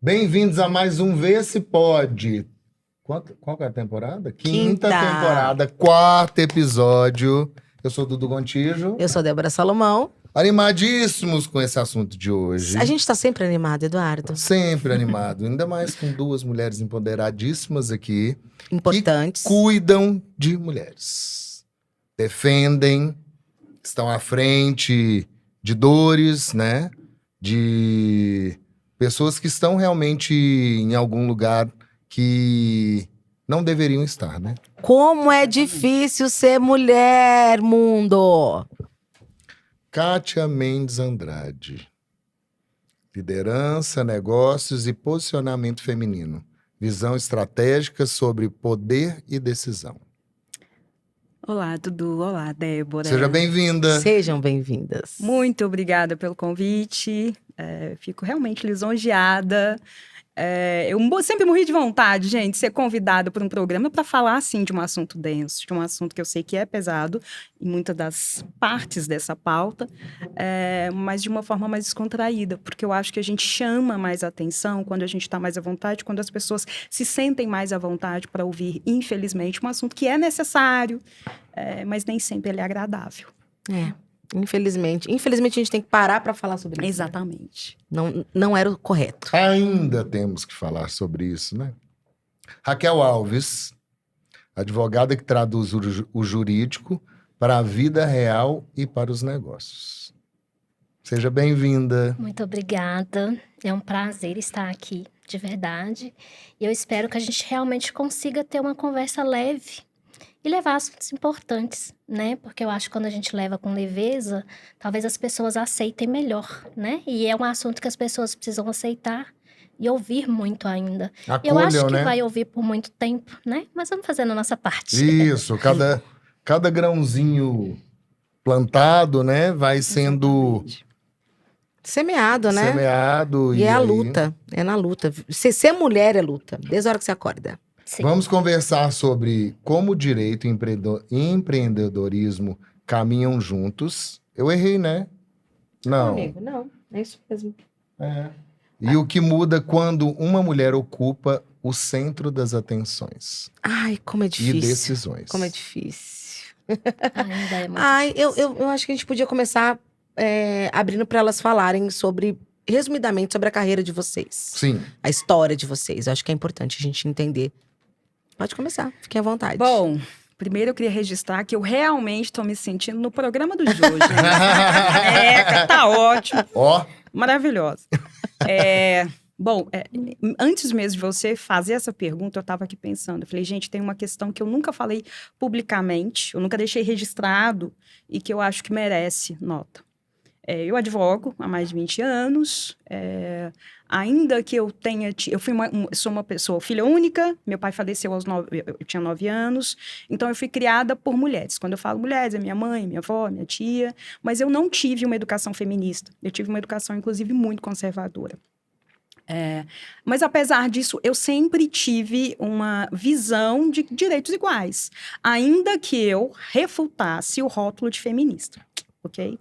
Bem-vindos a mais um Vê Se Pode. Qual que é a temporada? Quinta temporada, quarto episódio. Eu sou Dudu Gontijo. Eu sou Débora Salomão. Animadíssimos com esse assunto de hoje. A gente tá sempre animado, Eduardo. Sempre animado. Ainda mais com duas mulheres empoderadíssimas aqui. Importantes. Que cuidam de mulheres. Defendem, estão à frente de dores, né? De pessoas que estão realmente em algum lugar que não deveriam estar, né? Como é difícil ser mulher, mundo! Kátia Mendes Andrade. Liderança, negócios e posicionamento feminino. Visão estratégica sobre poder e decisão. Olá, Dudu. Olá, Débora. Seja bem-vinda. Sejam bem-vindas. Muito obrigada pelo convite. Fico realmente lisonjeada. Eu sempre morri de vontade, gente, de ser convidada por um programa para falar, assim, de um assunto denso, de um assunto que eu sei que é pesado em muitas das partes dessa pauta, mas de uma forma mais descontraída, porque eu acho que a gente chama mais atenção quando a gente está mais à vontade, quando as pessoas se sentem mais à vontade para ouvir, infelizmente, um assunto que é necessário, mas nem sempre ele é agradável. Infelizmente. Infelizmente, a gente tem que parar para falar sobre isso. Exatamente. Não era o correto. Ainda temos que falar sobre isso, né? Raquel Alves, advogada que traduz o jurídico para a vida real e para os negócios. Seja bem-vinda. Muito obrigada. É um prazer estar aqui, de verdade. E eu espero que a gente realmente consiga ter uma conversa leve e levar assuntos importantes, né? Porque eu acho que quando a gente leva com leveza, talvez as pessoas aceitem melhor, né? E é um assunto que as pessoas precisam aceitar e ouvir muito ainda. Eu acho que vai ouvir por muito tempo, né? Mas vamos fazendo a nossa parte. Isso, cada grãozinho plantado, né, vai sendo semeado, né? Semeado. E é a luta, é na luta. Ser mulher é luta, desde a hora que você acorda. Sim. Vamos conversar sobre como o direito e empreendedorismo caminham juntos. Eu errei, né? Não. Amigo, não. É isso mesmo. E o que muda quando uma mulher ocupa o centro das atenções. Ai, como é difícil. E decisões. Como é difícil. Ainda é muito difícil. Eu acho que a gente podia começar abrindo para elas falarem resumidamente, sobre a carreira de vocês. Sim. A história de vocês. Eu acho que é importante a gente entender. Pode começar, fiquem à vontade. Bom, primeiro eu queria registrar que eu realmente estou me sentindo no programa do Jô, gente. Tá ótimo. Ó. Maravilhosa. Bom, antes mesmo de você fazer essa pergunta, eu estava aqui pensando. Eu falei, gente, tem uma questão que eu nunca falei publicamente, eu nunca deixei registrado e que eu acho que merece nota. Eu advogo há mais de 20 anos, ainda que eu tenha... sou uma pessoa filha única, meu pai faleceu eu tinha 9 anos, então eu fui criada por mulheres. Quando eu falo mulheres, é minha mãe, minha avó, minha tia, mas eu não tive uma educação feminista. Eu tive uma educação, inclusive, muito conservadora. Mas, apesar disso, eu sempre tive uma visão de direitos iguais, ainda que eu refutasse o rótulo de feminista, ok?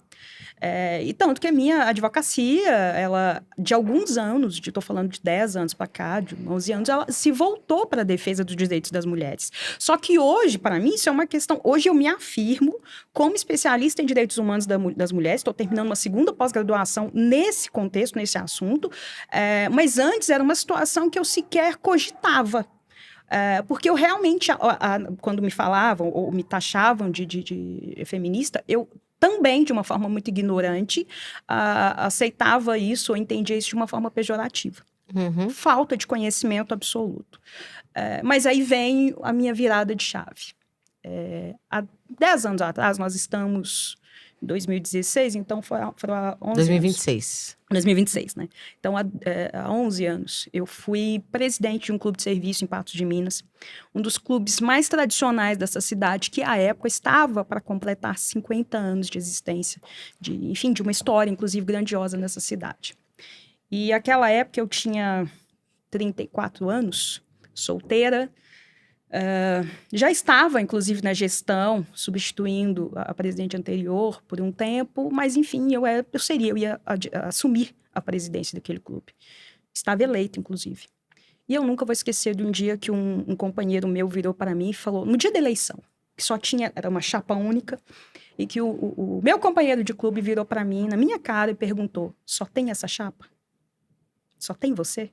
E tanto que a minha advocacia, ela, de alguns anos, estou falando de 10 anos para cá, de 11 anos, ela se voltou para a defesa dos direitos das mulheres. Só que hoje, para mim, isso é uma questão... Hoje eu me afirmo como especialista em direitos humanos das mulheres, estou terminando uma segunda pós-graduação nesse contexto, nesse assunto, mas antes era uma situação que eu sequer cogitava. Porque eu realmente, quando me falavam ou me taxavam de feminista, eu também, de uma forma muito ignorante, aceitava isso ou entendia isso de uma forma pejorativa. Uhum. Falta de conhecimento absoluto. Mas aí vem a minha virada de chave. Há 10 anos atrás, nós estamos em 2016, então foram há 11 2026. anos. 2026, né? Então, há 11 anos, eu fui presidente de um clube de serviço em Patos de Minas, um dos clubes mais tradicionais dessa cidade, que, à época, estava para completar 50 anos de existência, de uma história, inclusive, grandiosa nessa cidade. E, naquela época, eu tinha 34 anos, solteira, já estava, inclusive, na gestão, substituindo a presidente anterior por um tempo, mas, enfim, eu ia assumir a presidência daquele clube. Estava eleita, inclusive. E eu nunca vou esquecer de um dia que um companheiro meu virou para mim e falou, no dia da eleição, que só tinha, era uma chapa única, e que o meu companheiro de clube virou para mim, na minha cara, e perguntou, só tem essa chapa? Só tem você?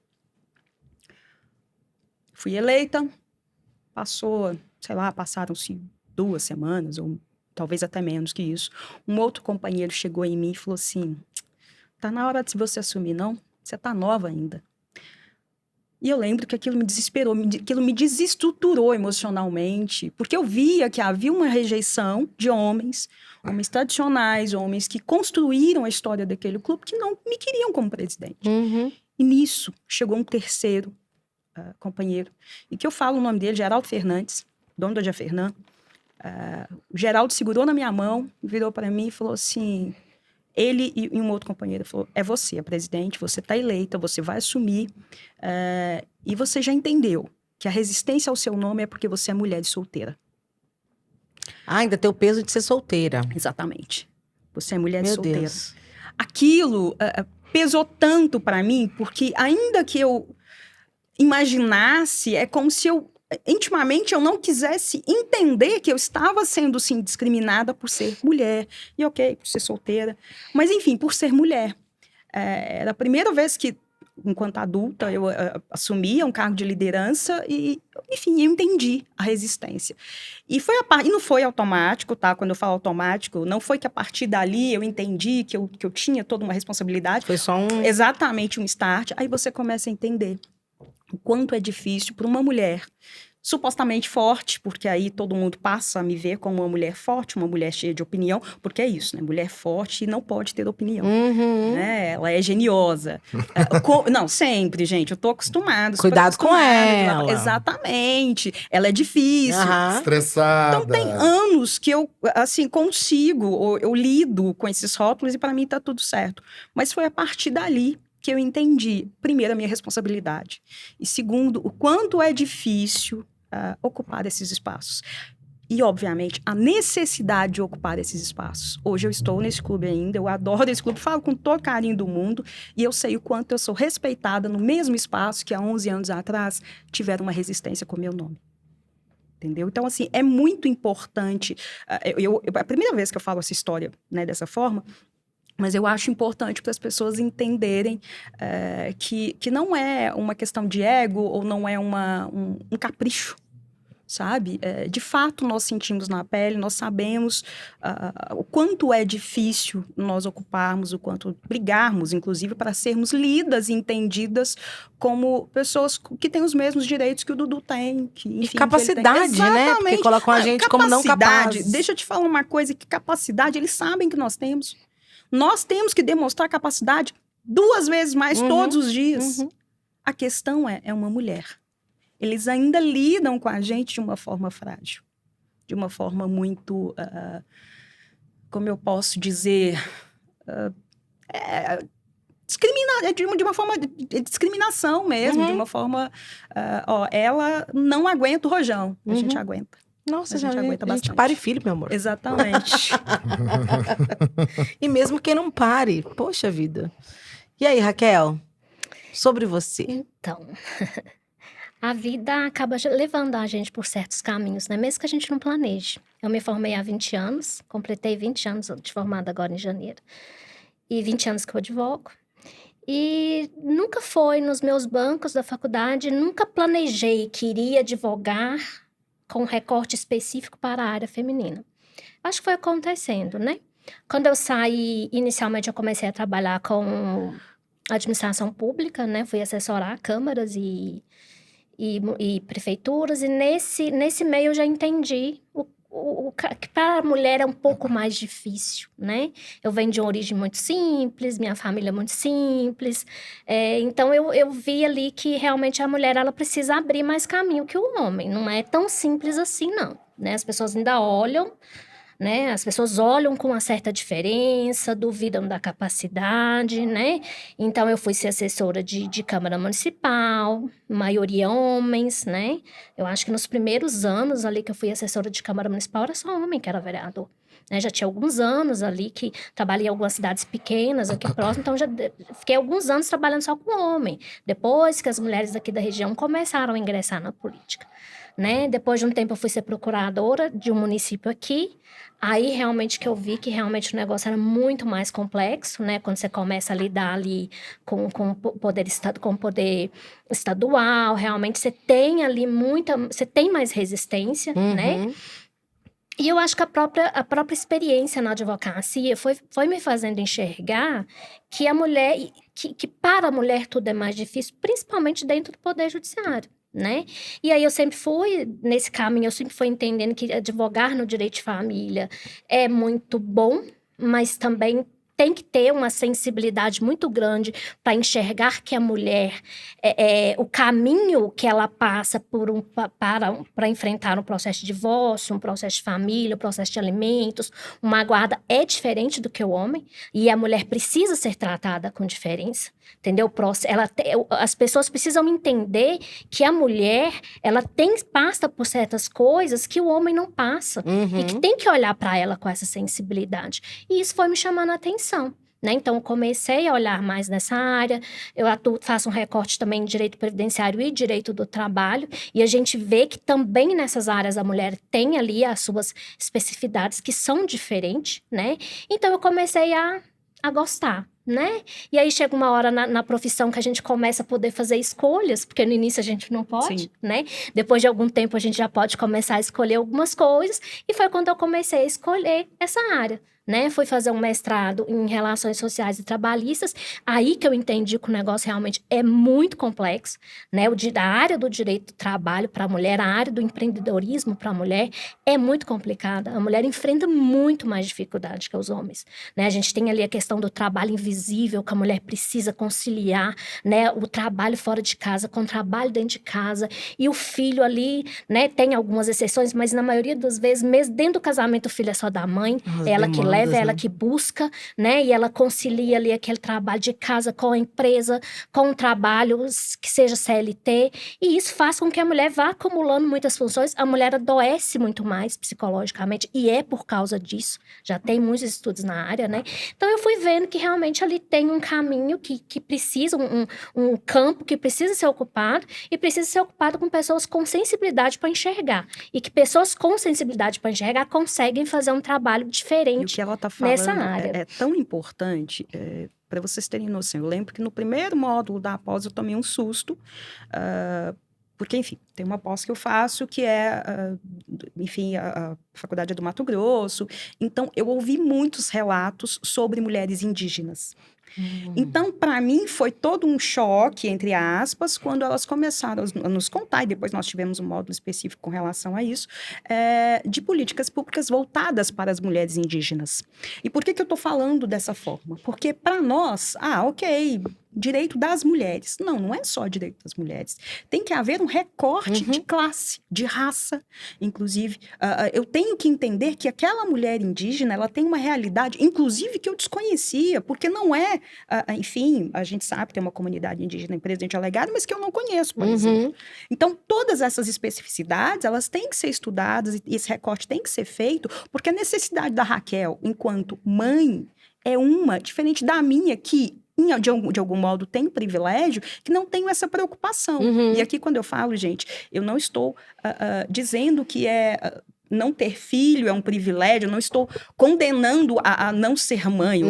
Fui eleita, passaram-se 2 semanas, ou talvez até menos que isso. Um outro companheiro chegou em mim e falou assim, tá na hora de você assumir, não? Você tá nova ainda. E eu lembro que aquilo me desesperou, aquilo me desestruturou emocionalmente, porque eu via que havia uma rejeição de homens tradicionais, homens que construíram a história daquele clube, que não me queriam como presidente. Uhum. E nisso chegou um terceiro companheiro, e que eu falo o nome dele, Geraldo Fernandes, dono da Jafernan. O Geraldo segurou na minha mão, virou para mim e falou assim... Ele e um outro companheiro falou, é você, a presidente, você está eleita, você vai assumir, e você já entendeu que a resistência ao seu nome é porque você é mulher e solteira. Ah, ainda tem o peso de ser solteira. Exatamente. Você é mulher e Meu solteira. Deus. Aquilo pesou tanto para mim, porque ainda que eu imaginasse, é como se intimamente eu não quisesse entender que eu estava sendo, sim, discriminada por ser mulher. E ok, por ser solteira. Mas, enfim, por ser mulher. Era a primeira vez que, enquanto adulta, eu assumia um cargo de liderança e, enfim, eu entendi a resistência. E não foi automático, tá? Quando eu falo automático, não foi que a partir dali eu entendi que eu tinha toda uma responsabilidade. Foi só Exatamente um start. Aí você começa a entender o quanto é difícil para uma mulher supostamente forte, porque aí todo mundo passa a me ver como uma mulher forte, uma mulher cheia de opinião, porque é isso, né? Mulher forte não pode ter opinião, né? Ela é geniosa. Não, sempre, gente, eu tô acostumada. Cuidado com ela. Exatamente. Ela é difícil. Estressada. Então tem anos que eu, assim, consigo, ou eu lido com esses rótulos e para mim tá tudo certo. Mas foi a partir dali que eu entendi, primeiro, a minha responsabilidade. E segundo, o quanto é difícil ocupar esses espaços. E, obviamente, a necessidade de ocupar esses espaços. Hoje eu estou nesse clube ainda, eu adoro esse clube, falo com todo carinho do mundo, e eu sei o quanto eu sou respeitada no mesmo espaço que há 11 anos atrás tiveram uma resistência com o meu nome. Entendeu? Então, assim, é muito importante. A primeira vez que eu falo essa história, né, dessa forma, mas eu acho importante para as pessoas entenderem que não é uma questão de ego ou não é um capricho, sabe? De fato, nós sentimos na pele, nós sabemos o quanto é difícil nós ocuparmos, o quanto brigarmos, inclusive, para sermos lidas e entendidas como pessoas que têm os mesmos direitos que o Dudu tem. E capacidade, né? Porque colocam a gente como não capaz. Deixa eu te falar uma coisa, que capacidade eles sabem que nós temos. Nós temos que demonstrar capacidade 2 vezes mais todos os dias. A questão é uma mulher. Eles ainda lidam com a gente de uma forma frágil. De uma forma muito, como eu posso dizer, de uma forma de discriminação mesmo. De uma forma, ela não aguenta o rojão. A gente aguenta. Nossa, a gente aguenta bastante. A gente pare filho, meu amor. Exatamente. E mesmo quem não pare, poxa vida. E aí, Raquel, sobre você? Então, a vida acaba levando a gente por certos caminhos, né? Mesmo que a gente não planeje. Eu me formei há 20 anos, completei 20 anos de formada agora em janeiro. E 20 anos que eu advogo. E nunca foi nos meus bancos da faculdade, nunca planejei que iria advogar com um recorte específico para a área feminina. Acho que foi acontecendo, né? Quando eu saí, inicialmente eu comecei a trabalhar com administração pública, né? Fui assessorar câmaras e prefeituras, e nesse meio eu já entendi que para a mulher é um pouco mais difícil, né? Eu venho de uma origem muito simples, minha família é muito simples, então eu vi ali que realmente a mulher ela precisa abrir mais caminho que o homem, não é tão simples assim não, né? As pessoas ainda olham, né? As pessoas olham com uma certa diferença, duvidam da capacidade, né? Então, eu fui ser assessora de Câmara Municipal, maioria homens, né? Eu acho que nos primeiros anos ali que eu fui assessora de Câmara Municipal, era só homem que era vereador. né? Já tinha alguns anos ali que trabalhei em algumas cidades pequenas aqui próximo, então já fiquei alguns anos trabalhando só com homem. Depois que as mulheres daqui da região começaram a ingressar na política, né? Depois de um tempo eu fui ser procuradora de um município aqui, aí realmente que eu vi que realmente o negócio era muito mais complexo, né? Quando você começa a lidar ali com poder estadual, realmente você tem ali você tem mais resistência, né? E eu acho que a própria experiência na advocacia foi me fazendo enxergar que a mulher, que para a mulher tudo é mais difícil, principalmente dentro do poder judiciário, né? E aí eu sempre fui nesse caminho, eu sempre fui entendendo que advogar no direito de família é muito bom, mas também tem que ter uma sensibilidade muito grande para enxergar que a mulher, o caminho que ela passa para enfrentar um processo de divórcio, um processo de família, um processo de alimentos, uma guarda é diferente do que o homem, e a mulher precisa ser tratada com diferença, entendeu? As pessoas precisam entender que a mulher, ela passa por certas coisas que o homem não passa, e que tem que olhar para ela com essa sensibilidade. E isso foi me chamando a atenção. Né? Então, eu comecei a olhar mais nessa área, faço um recorte também em direito previdenciário e direito do trabalho, e a gente vê que também nessas áreas a mulher tem ali as suas especificidades que são diferentes, né? Então, eu comecei a gostar, né? E aí chega uma hora na profissão que a gente começa a poder fazer escolhas, porque no início a gente não pode, né? Depois de algum tempo a gente já pode começar a escolher algumas coisas, e foi quando eu comecei a escolher essa área, né? Fui fazer um mestrado em Relações Sociais e Trabalhistas, aí que eu entendi que o negócio realmente é muito complexo, né? A área do direito do trabalho para a mulher, a área do empreendedorismo para a mulher é muito complicada. A mulher enfrenta muito mais dificuldade que os homens, né? A gente tem ali a questão do trabalho invisível, que a mulher precisa conciliar, né? O trabalho fora de casa com o trabalho dentro de casa, e o filho ali, né? Tem algumas exceções, mas na maioria das vezes, mesmo dentro do casamento, o filho é só da mãe, ela que leva, ela que busca, né? E ela concilia ali aquele trabalho de casa com a empresa, com o trabalho que seja CLT, e isso faz com que a mulher vá acumulando muitas funções. A mulher adoece muito mais psicologicamente, e é por causa disso. Já tem muitos estudos na área, né? Então, eu fui vendo que realmente ali tem um caminho que precisa, um campo que precisa ser ocupado, e precisa ser ocupado com pessoas com sensibilidade para enxergar. E que pessoas com sensibilidade para enxergar conseguem fazer um trabalho diferente ela está falando nessa área. É tão importante, para vocês terem noção. Eu lembro que no primeiro módulo da pós eu tomei um susto, porque, enfim, tem uma pós que eu faço que é, enfim, a faculdade é do Mato Grosso. Então, eu ouvi muitos relatos sobre mulheres indígenas. Então, para mim, foi todo um choque, entre aspas, quando elas começaram a nos contar, e depois nós tivemos um módulo específico com relação a isso, de políticas públicas voltadas para as mulheres indígenas. E por que eu estou falando dessa forma? Porque, para nós, ok, direito das mulheres. Não, não é só direito das mulheres. Tem que haver um recorte de classe, de raça. Inclusive, eu tenho que entender que aquela mulher indígena, ela tem uma realidade, inclusive, que eu desconhecia, porque não é, enfim, a gente sabe que tem uma comunidade indígena em Presidente Alegado, mas que eu não conheço, por exemplo. Então, todas essas especificidades, elas têm que ser estudadas, e esse recorte tem que ser feito, porque a necessidade da Raquel, enquanto mãe, é uma, diferente da minha, que de algum modo tem privilégio, que não tenho essa preocupação. E aqui, quando eu falo, gente, eu não estou dizendo que não ter filho é um privilégio, eu não estou condenando a não ser mãe.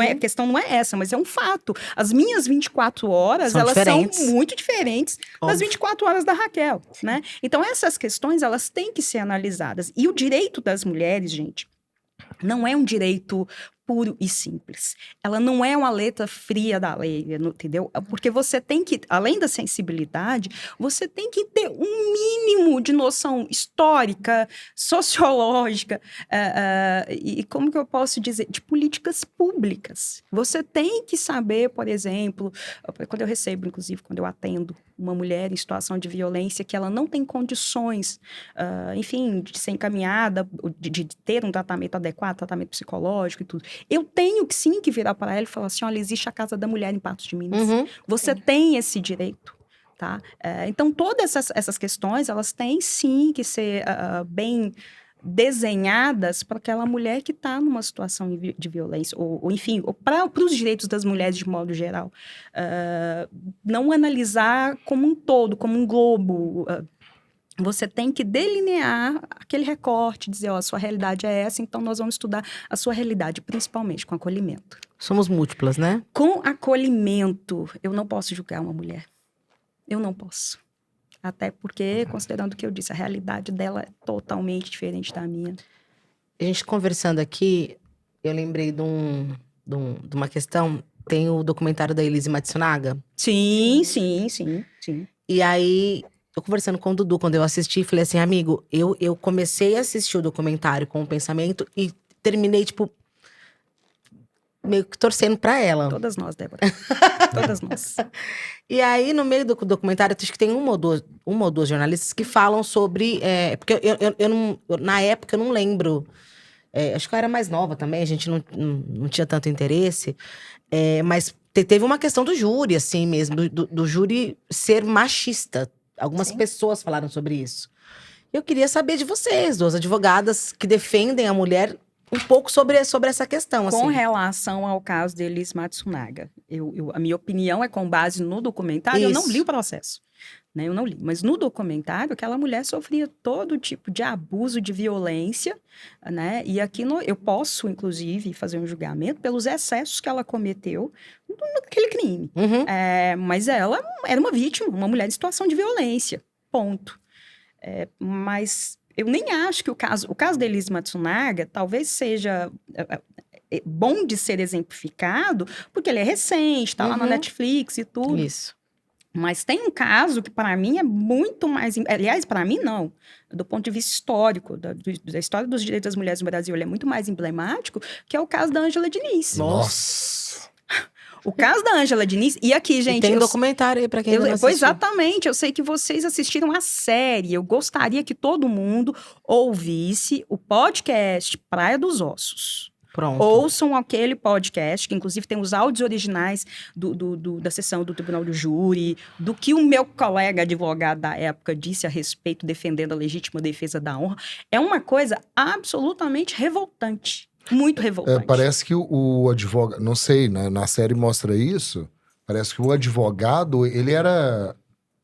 A questão não é essa, mas é um fato. As minhas 24 horas, elas são muito diferentes das 24 horas da Raquel, né? Então, essas questões, elas têm que ser analisadas. E o direito das mulheres, gente, não é um direito puro e simples. Ela não é uma letra fria da lei, entendeu? Porque você tem que, além da sensibilidade, você tem que ter um mínimo de noção histórica, sociológica, e como que eu posso dizer? De políticas públicas. Você tem que saber, por exemplo, quando eu recebo, inclusive, quando eu atendo uma mulher em situação de violência, que ela não tem condições, enfim, de ser encaminhada, de ter um tratamento adequado, tratamento psicológico e tudo. Eu tenho que sim que virar para ela e falar assim, olha, existe a Casa da Mulher em Patos de Minas. Você tem esse direito, tá? Então, todas essas questões, elas têm sim que ser bem desenhadas para aquela mulher que está numa situação de violência, ou enfim, para os direitos das mulheres de modo geral. Não analisar como um todo, como um globo. Você tem que delinear aquele recorte, dizer, ó, a sua realidade é essa, então nós vamos estudar a sua realidade, principalmente com acolhimento. Somos múltiplas, né? Com acolhimento, eu não posso julgar uma mulher. Eu não posso. Até porque, considerando o que eu disse, a realidade dela é totalmente diferente da minha. A gente conversando aqui, eu lembrei de uma questão. Tem o documentário da Elise Matsunaga. Sim. E aí, eu conversando com o Dudu, quando eu assisti, falei assim, amigo, eu comecei a assistir o documentário com o pensamento e terminei, tipo, meio que torcendo pra ela. Todas nós, Débora. Todas nós. E aí, no meio do documentário, acho que tem uma ou duas jornalistas que falam sobre... porque eu não, na época, eu não lembro. Acho que eu era mais nova também, a gente não tinha tanto interesse. Mas teve uma questão do júri, assim mesmo, do júri ser machista. Algumas Sim. pessoas falaram sobre isso. Eu queria saber de vocês, duas advogadas que defendem a mulher, um pouco sobre essa questão. Com assim. relação ao caso de Elise Matsunaga, a minha opinião é com base no documentário. Eu não Isso. li o processo, né? Eu não li. Mas no documentário, aquela mulher sofria todo tipo de abuso, de violência, né? E aqui eu posso, inclusive, fazer um julgamento pelos excessos que ela cometeu naquele crime. Uhum. Mas ela era uma vítima, uma mulher em situação de violência. Ponto. Mas eu nem acho que o caso da Elise Matsunaga talvez seja bom de ser exemplificado, porque ele é recente, está lá na Netflix e tudo. Isso. Mas tem um caso que, para mim, é muito mais... Aliás, para mim, não. Do ponto de vista histórico, da história dos direitos das mulheres no Brasil, ele é muito mais emblemático, que é o caso da Ângela Diniz. Nossa! O caso da Ângela Diniz... E aqui, gente... E tem documentário aí pra quem não assistiu. Exatamente. Eu sei que vocês assistiram a série. Eu gostaria que todo mundo ouvisse o podcast Praia dos Ossos. Pronto. Ouçam aquele podcast, que inclusive tem os áudios originais da sessão do Tribunal do Júri, do que o meu colega advogado da época disse a respeito, defendendo a legítima defesa da honra. É uma coisa absolutamente revoltante. Muito revoltante. Parece que o advogado, não sei, né, na série mostra isso, parece que o advogado, ele era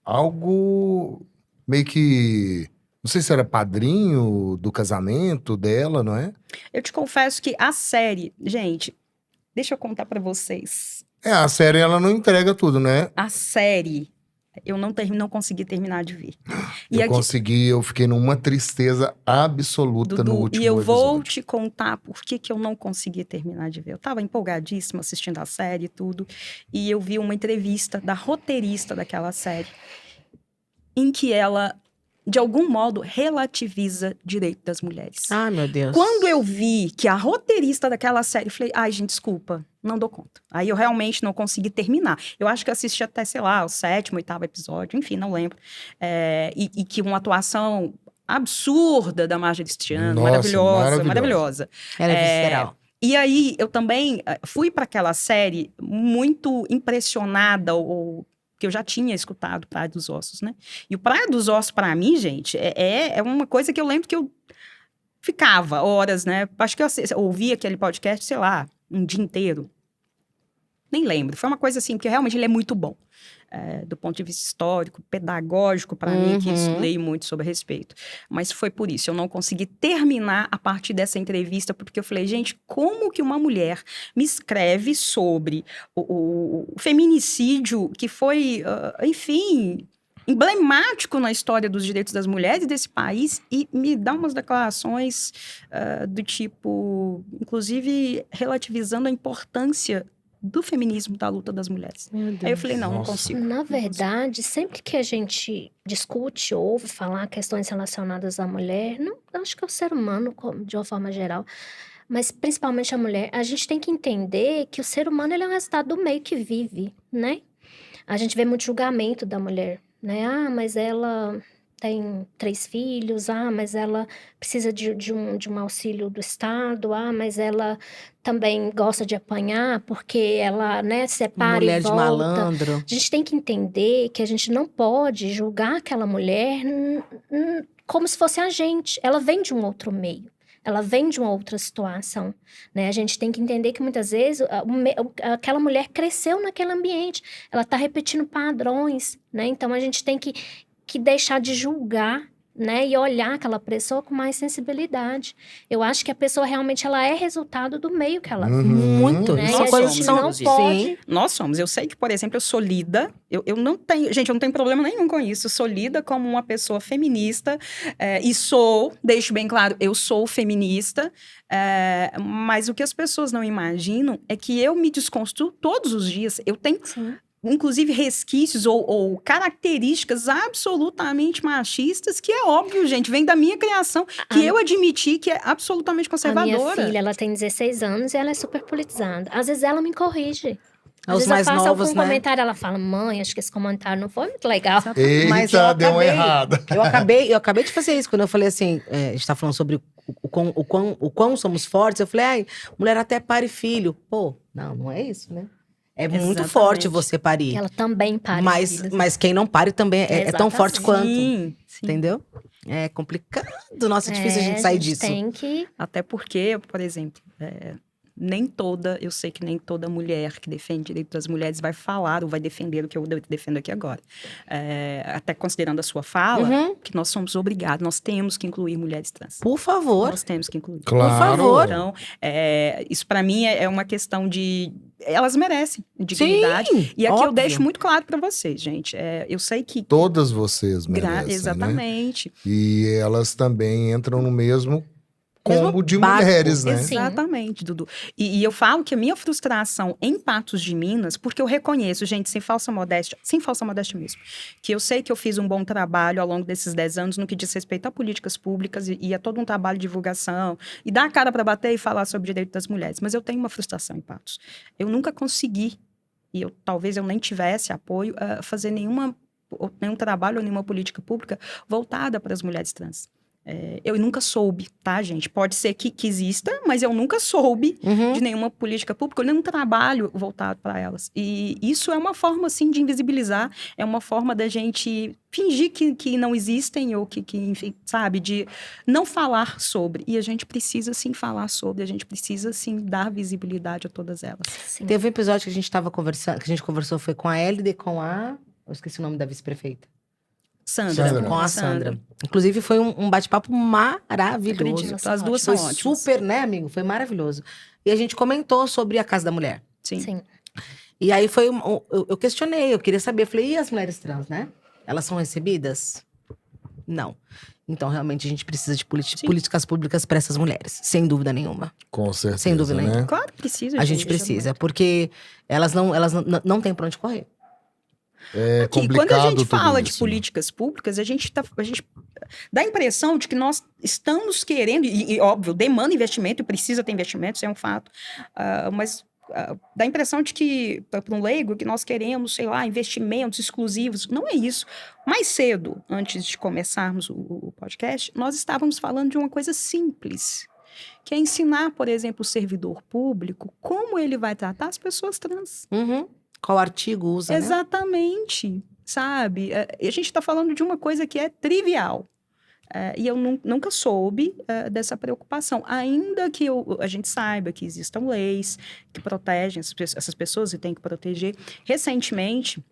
algo meio que, não sei se era padrinho do casamento dela, não é? Eu te confesso que a série, gente, deixa eu contar pra vocês. A série ela não entrega tudo, né? A série, eu não consegui terminar de ver. E Eu fiquei numa tristeza absoluta Dudu, no último e eu vou episódio. te contar por que eu não consegui terminar de ver. Eu tava empolgadíssima assistindo a série e tudo, e eu vi uma entrevista da roteirista daquela série, em que ela, de algum modo, relativiza direito das mulheres. Ah, meu Deus. Quando eu vi que a roteirista daquela série, eu falei, ai, gente, desculpa, não dou conta. Aí eu realmente não consegui terminar. Eu acho que eu assisti até, sei lá, o 7º, 8º episódio, enfim, não lembro. E que uma atuação absurda da Marjorie Striano, Nossa, maravilhosa. Era visceral. E aí, eu também fui para aquela série muito impressionada, que eu já tinha escutado Praia dos Ossos, né? E o Praia dos Ossos, para mim, gente, é uma coisa que eu lembro que eu ficava horas, né? Acho que eu ouvi aquele podcast, sei lá, um dia inteiro. Nem lembro. Foi uma coisa assim, porque realmente ele é muito bom. Do ponto de vista histórico, pedagógico, para mim, que estudei muito sobre a respeito. Mas foi por isso, eu não consegui terminar a partir dessa entrevista, porque eu falei, gente, como que uma mulher me escreve sobre o feminicídio que foi, enfim, emblemático na história dos direitos das mulheres desse país e me dá umas declarações do tipo, inclusive relativizando a importância do feminismo, da luta das mulheres. Aí eu falei, não consigo. Na verdade, sempre que a gente discute, ouve falar questões relacionadas à mulher, não acho que é o ser humano, de uma forma geral, mas principalmente a mulher, a gente tem que entender que o ser humano ele é um resultado do meio que vive, né? A gente vê muito julgamento da mulher, né? Ah, mas ela tem 3 filhos, mas ela precisa de um auxílio do Estado, mas ela também gosta de apanhar porque ela, né, separa Mulher e de volta. malandro. A gente tem que entender que a gente não pode julgar aquela mulher como se fosse a gente. Ela vem de um outro meio. Ela vem de uma outra situação, né? A gente tem que entender que muitas vezes aquela mulher cresceu naquele ambiente. Ela está repetindo padrões, né? Então a gente tem que deixar de julgar, né? E olhar aquela pessoa com mais sensibilidade. Eu acho que a pessoa realmente ela é resultado do meio que ela vive. Muito. Né? Nós E a somos, gente não inclusive. pode... Sim. Nós somos. Eu sei que, por exemplo, eu sou lida. Eu não tenho... Gente, eu não tenho problema nenhum com isso. Eu sou lida como uma pessoa feminista. E deixo bem claro, eu sou feminista. Mas o que as pessoas não imaginam é que eu me desconstruo todos os dias. Eu tenho... Sim. Inclusive resquícios ou características absolutamente machistas, que é óbvio, gente, vem da minha criação, que eu admiti que é absolutamente A conservadora. minha filha, ela tem 16 anos e ela é super politizada. Às vezes ela me corrige. Às Os vezes mais eu faço novos, algum né? comentário, ela fala, mãe, acho que esse comentário não foi muito legal. Mas eu Eita, deu uma acabei- errada. Eu acabei de fazer isso, quando eu falei assim, a gente tá falando sobre o quão somos fortes, eu falei, ai, mulher até pare filho. Pô, não é isso, né? É muito Exatamente. forte você parir. Ela também para. Mas quem não pare também é tão forte Exatamente. quanto. Sim. Entendeu? É complicado. Nossa, é difícil a gente sair disso. Tem que... Até porque, por exemplo, eu sei que nem toda mulher que defende direito das mulheres vai falar ou vai defender o que eu defendo aqui agora. Até considerando a sua fala, que nós somos obrigados, nós temos que incluir mulheres trans. Por favor. Nós temos que incluir. Claro. Por favor. Então, isso para mim é uma questão de... Elas merecem dignidade. Sim, E aqui eu óbvio. deixo muito claro para vocês, gente. Eu sei que... Todas vocês merecem, né? Exatamente. E elas também entram no mesmo Mesmo combo de barco. mulheres, né? Sim. Exatamente, Dudu. E eu falo que a minha frustração em Patos de Minas, porque eu reconheço, gente, sem falsa modéstia mesmo, que eu sei que eu fiz um bom trabalho ao longo desses 10 anos no que diz respeito a políticas públicas e a todo um trabalho de divulgação e dar a cara para bater e falar sobre o direito das mulheres. Mas eu tenho uma frustração em Patos. Eu nunca consegui, e talvez eu nem tivesse apoio, a fazer nenhum trabalho ou nenhuma política pública voltada para as mulheres trans. Eu nunca soube, tá, gente? Pode ser que exista, mas eu nunca soube de nenhuma política pública, nenhum trabalho voltado para elas. E isso é uma forma, assim, de invisibilizar, é uma forma da gente fingir que não existem ou que, enfim, sabe, de não falar sobre. E a gente precisa, sim, falar sobre, a gente precisa, sim, dar visibilidade a todas elas. Sim. Teve um episódio que a gente tava conversando, que a gente conversou, foi com a Elide e com a... Eu esqueci o nome da vice-prefeita. Sandra. Com a Sandra. Inclusive, foi um bate-papo maravilhoso. Acredito, as duas são Foi ótimas. super, né, amigo? Foi maravilhoso. E a gente comentou sobre a Casa da Mulher. Sim. Sim. E aí foi... Eu questionei, eu queria saber. Eu falei, e as mulheres trans, né? Elas são recebidas? Não. Então, realmente, a gente precisa de políticas públicas para essas mulheres. Sem dúvida nenhuma. Com certeza, Sem dúvida né? nenhuma. Claro que precisa, A gente precisa. Porque elas não têm pra onde correr. É Aqui, complicado quando a gente tudo fala de isso, né? políticas públicas, a gente dá a impressão de que nós estamos querendo, e óbvio, demanda investimento, e precisa ter investimento, isso é um fato, mas dá a impressão de que, para um leigo, que nós queremos, sei lá, investimentos exclusivos. Não é isso. Mais cedo, antes de começarmos o podcast, nós estávamos falando de uma coisa simples, que é ensinar, por exemplo, o servidor público como ele vai tratar as pessoas trans. Qual artigo usa, né? Exatamente, sabe? A gente está falando de uma coisa que é trivial. E eu nunca soube dessa preocupação. Ainda que a gente saiba que existam leis que protegem essas pessoas e tem que proteger. Recentemente,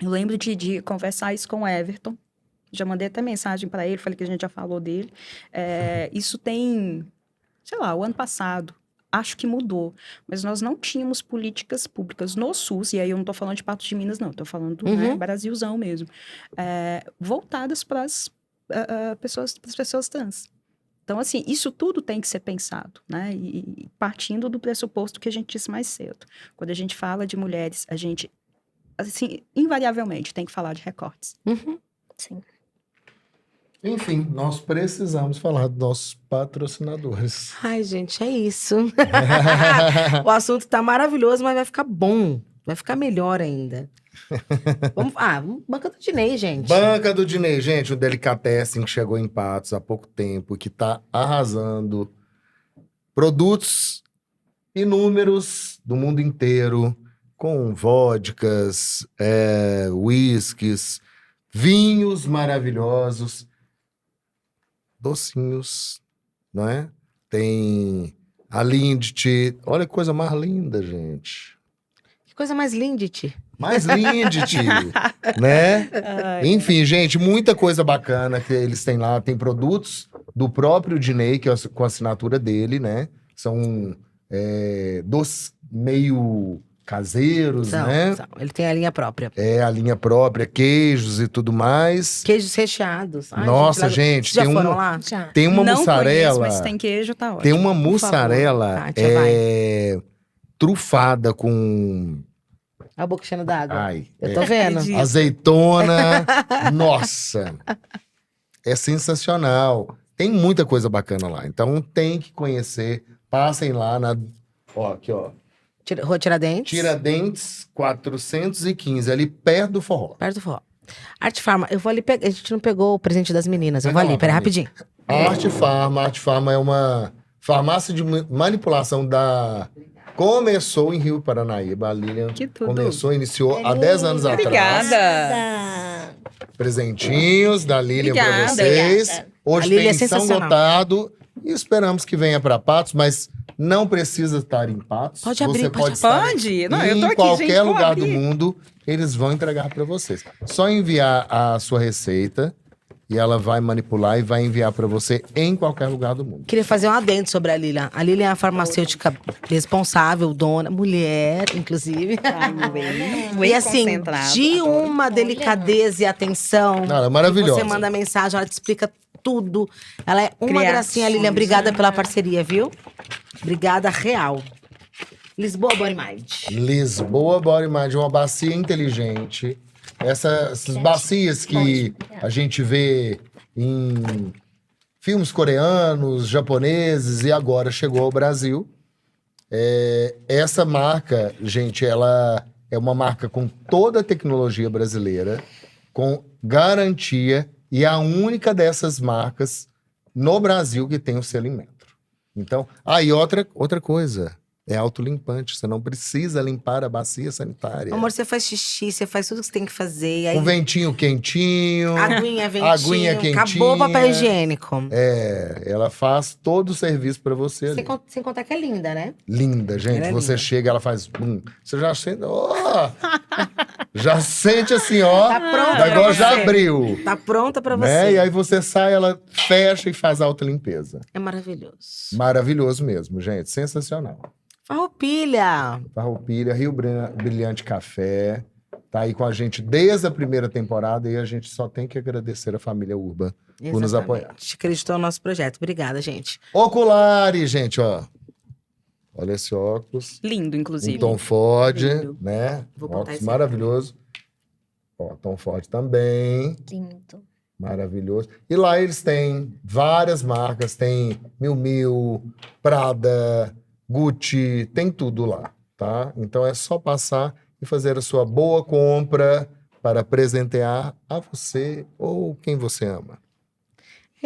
eu lembro de conversar isso com o Everton. Já mandei até mensagem para ele, falei que a gente já falou dele. Isso tem, sei lá, o ano passado. Acho que mudou, mas nós não tínhamos políticas públicas no SUS, e aí eu não estou falando de Patos de Minas, não, estou falando do Brasilzão mesmo, voltadas para as pessoas trans. Então, assim, isso tudo tem que ser pensado, né? E partindo do pressuposto que a gente disse mais cedo. Quando a gente fala de mulheres, a gente, assim, invariavelmente tem que falar de recortes. Sim. Enfim, nós precisamos falar dos nossos patrocinadores. Ai, gente, é isso. O assunto tá maravilhoso, mas vai ficar bom. Vai ficar melhor ainda. Banca do Dinei, gente. Banca do Dinei, gente, o Delicatessen que chegou em Patos há pouco tempo, que tá arrasando. Produtos inúmeros do mundo inteiro, com vodkas, whiskies, vinhos maravilhosos, docinhos, não é? Tem a Lindt. Olha que coisa mais linda, gente. Que coisa mais linda, Ti. Mais Lindt, né? Enfim, gente, muita coisa bacana que eles têm lá. Tem produtos do próprio Dinei, que é com a assinatura dele, né? São doces meio caseiros, né? Ele tem a linha própria. A linha própria, queijos e tudo mais. Queijos recheados. Ai, Nossa, gente, vocês já foram lá? Já. tem uma Não mussarela. conheço, mas tem queijo, tá ótimo. Tem uma Por favor, mussarela Kátia, trufada com... A boca cheia d'água. Ai, Eu tô vendo. Acredito. azeitona. Nossa! É sensacional. Tem muita coisa bacana lá. Então tem que conhecer. Passem lá na... Ó, aqui, ó. Rua Tiradentes. Tiradentes 415, ali perto do forró. Perto do forró. Arte Farma, eu vou ali pegar. A gente não pegou o presente das meninas. Eu vou Pega ali, lá, peraí, pra mim. rapidinho. Arte Farma é uma farmácia de manipulação da... Começou em Rio Paranaíba. A Lilian Que tudo. iniciou há 10 anos atrás. Obrigada. Presentinhos da Lilian para Obrigada. vocês. Obrigada. Hoje A Lilian é tem São sensacional. Gotado e esperamos que venha para Patos, mas não precisa estar em Patos. Pode abrir, Você pode pode estar Pode? Não, eu tô em aqui, qualquer gente, vou lugar do abrir. mundo, eles vão entregar para vocês. Só enviar a sua receita e ela vai manipular e vai enviar para você em qualquer lugar do mundo. Queria fazer um adendo sobre a Lilian. A Lilian é a farmacêutica responsável, dona, mulher, inclusive. Ai, meu bem. E Whey assim, concentrado, de adoro. uma delicadeza e atenção. Não, ela é maravilhosa. Você manda mensagem, ela te explica tudo. Ela é uma Criativa. gracinha, Lilian. Obrigada pela parceria, viu? Obrigada, real. Lisboa Body Mind. Lisboa Body Mind, uma bacia inteligente. Essas bacias que a gente vê em filmes coreanos, japoneses e agora chegou ao Brasil. Essa marca, gente, ela é uma marca com toda a tecnologia brasileira, com garantia e a única dessas marcas no Brasil que tem o selo Inmetro. Então, e outra coisa, é autolimpante, você não precisa limpar a bacia sanitária. Amor, você faz xixi, você faz tudo que você tem que fazer. E aí, Um ventinho quentinho. aguinha, ventinho. Aguinha quentinha. Acabou o papel higiênico. Ela faz todo o serviço pra você ali. Sem contar que é linda, né? Linda, gente. Ela é Você linda. chega, ela faz... Você já sente... ó! Já sente assim, ó. Tá pronta O pra negócio já você. abriu. Tá pronta pra você. Né? E aí você sai, ela fecha e faz a autolimpeza. É maravilhoso. Maravilhoso mesmo, gente. Sensacional. Farroupilha. Farroupilha, Rio Brilhante Café. Tá aí com a gente desde a primeira temporada e a gente só tem que agradecer a família Urba por nos apoiar. Exatamente. Acreditou no nosso projeto. Obrigada, gente. Oculares, gente, ó. Olha esse óculos. Lindo, inclusive. Um Tom Ford, Lindo. né? Vou Um botar óculos esse maravilhoso. Ó, Tom Ford também. Lindo. Maravilhoso. E lá eles têm várias marcas. Tem Miu Miu, Prada, Gucci. Tem tudo lá, tá? Então é só passar e fazer a sua boa compra para presentear a você ou quem você ama.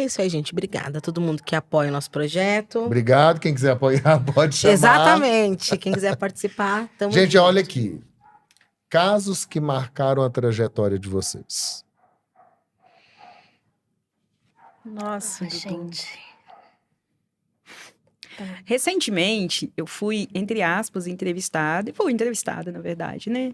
É isso aí, gente. Obrigada a todo mundo que apoia o nosso projeto. Obrigado. Quem quiser apoiar, pode chamar. Exatamente. Quem quiser participar, tamo Gente, junto. olha aqui. Casos que marcaram a trajetória de vocês. Nossa, Ai, Dudu. gente. Recentemente, eu fui, entre aspas, entrevistada, e fui entrevistada, na verdade, né?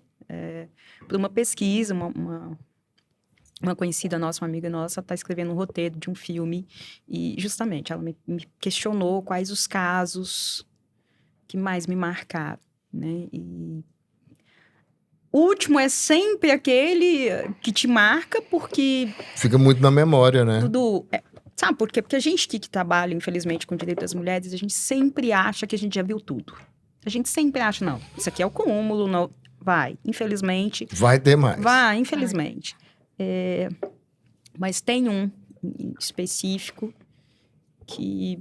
Por uma pesquisa, uma conhecida nossa, uma amiga nossa, está escrevendo um roteiro de um filme, e justamente ela me questionou quais os casos que mais me marcaram, né? E o último é sempre aquele que te marca, porque Fica muito na memória, né? Dudu, sabe por quê? Porque a gente que trabalha, infelizmente, com o direito das mulheres, a gente sempre acha que a gente já viu tudo. A gente sempre acha, não, isso aqui é o cúmulo, não. Vai, infelizmente. Vai ter mais. Vai, infelizmente. Mas tem um em específico que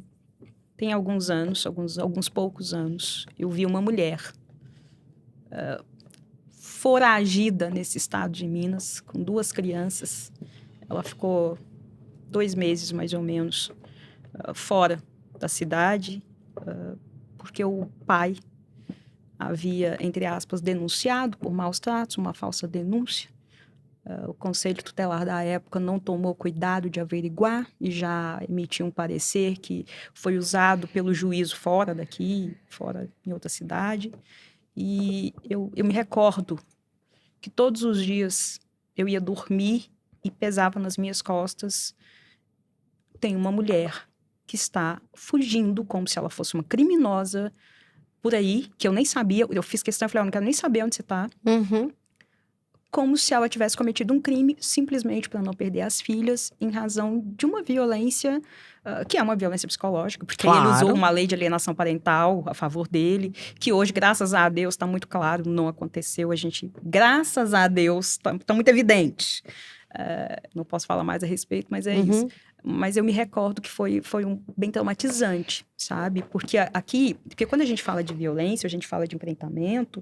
tem alguns anos, alguns poucos anos, eu vi uma mulher foragida nesse estado de Minas, com 2 crianças. Ela ficou 2 meses, mais ou menos, fora da cidade, porque o pai havia, entre aspas, denunciado por maus tratos, uma falsa denúncia. O Conselho Tutelar da época não tomou cuidado de averiguar e já emitiu um parecer que foi usado pelo juízo fora daqui, fora em outra cidade. E eu me recordo que todos os dias eu ia dormir e pesava nas minhas costas: tem uma mulher que está fugindo como se ela fosse uma criminosa por aí, que eu nem sabia. Eu fiz questão, eu falei: eu não quero nem saber onde você está. Uhum. Como se ela tivesse cometido um crime simplesmente para não perder as filhas em razão de uma violência, que é uma violência psicológica, porque ele Claro. usou uma lei de alienação parental a favor dele, que hoje, graças a Deus, está muito claro, não aconteceu. A gente, graças a Deus, está muito evidente. Não posso falar mais a respeito, mas é isso. Mas eu me recordo que foi bem traumatizante, sabe? Porque porque quando a gente fala de violência, a gente fala de enfrentamento,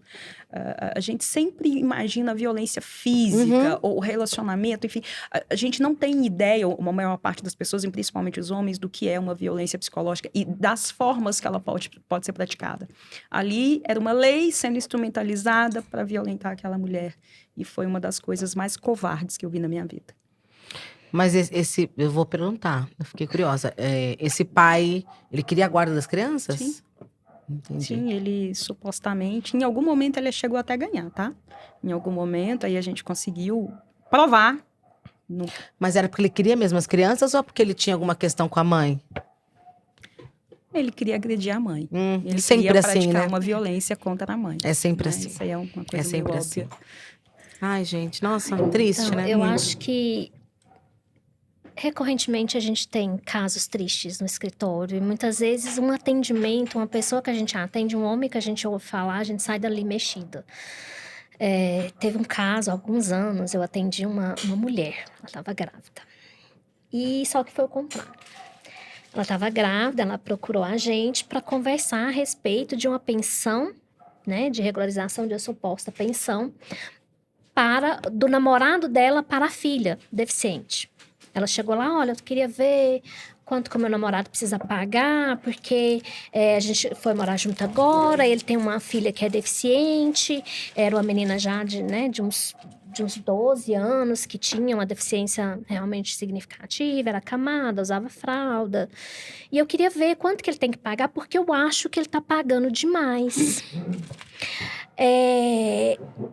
a gente sempre imagina a violência física ou relacionamento, enfim. A gente não tem ideia, ou a maior parte das pessoas, e principalmente os homens, do que é uma violência psicológica e das formas que ela pode ser praticada. Ali era uma lei sendo instrumentalizada para violentar aquela mulher. E foi uma das coisas mais covardes que eu vi na minha vida. Mas eu vou perguntar, eu fiquei curiosa. Esse pai, ele queria a guarda das crianças? Sim. Entendi. Sim, ele supostamente, em algum momento ele chegou até a ganhar, tá? Em algum momento, aí a gente conseguiu provar. Mas era porque ele queria mesmo as crianças ou porque ele tinha alguma questão com a mãe? Ele queria agredir a mãe. Ele sempre queria assim, praticar né? uma violência contra a mãe. É sempre Né? assim. Isso aí é uma coisa É sempre meio assim. óbvia. Ai, gente, nossa, triste, Então, né? eu acho que recorrentemente a gente tem casos tristes no escritório e muitas vezes um atendimento, uma pessoa que a gente atende, um homem que a gente ouve falar, a gente sai dali mexida. Teve um caso, há alguns anos, eu atendi uma mulher, ela estava grávida. E só que foi o contrário. Ela estava grávida, ela procurou a gente para conversar a respeito de uma pensão, né, de regularização de uma suposta pensão do namorado dela para a filha deficiente. Ela chegou lá: olha, eu queria ver quanto que o meu namorado precisa pagar, porque a gente foi morar junto agora, ele tem uma filha que é deficiente, era uma menina já de uns 12 anos, que tinha uma deficiência realmente significativa, era acamada, usava fralda. E eu queria ver quanto que ele tem que pagar, porque eu acho que ele está pagando demais.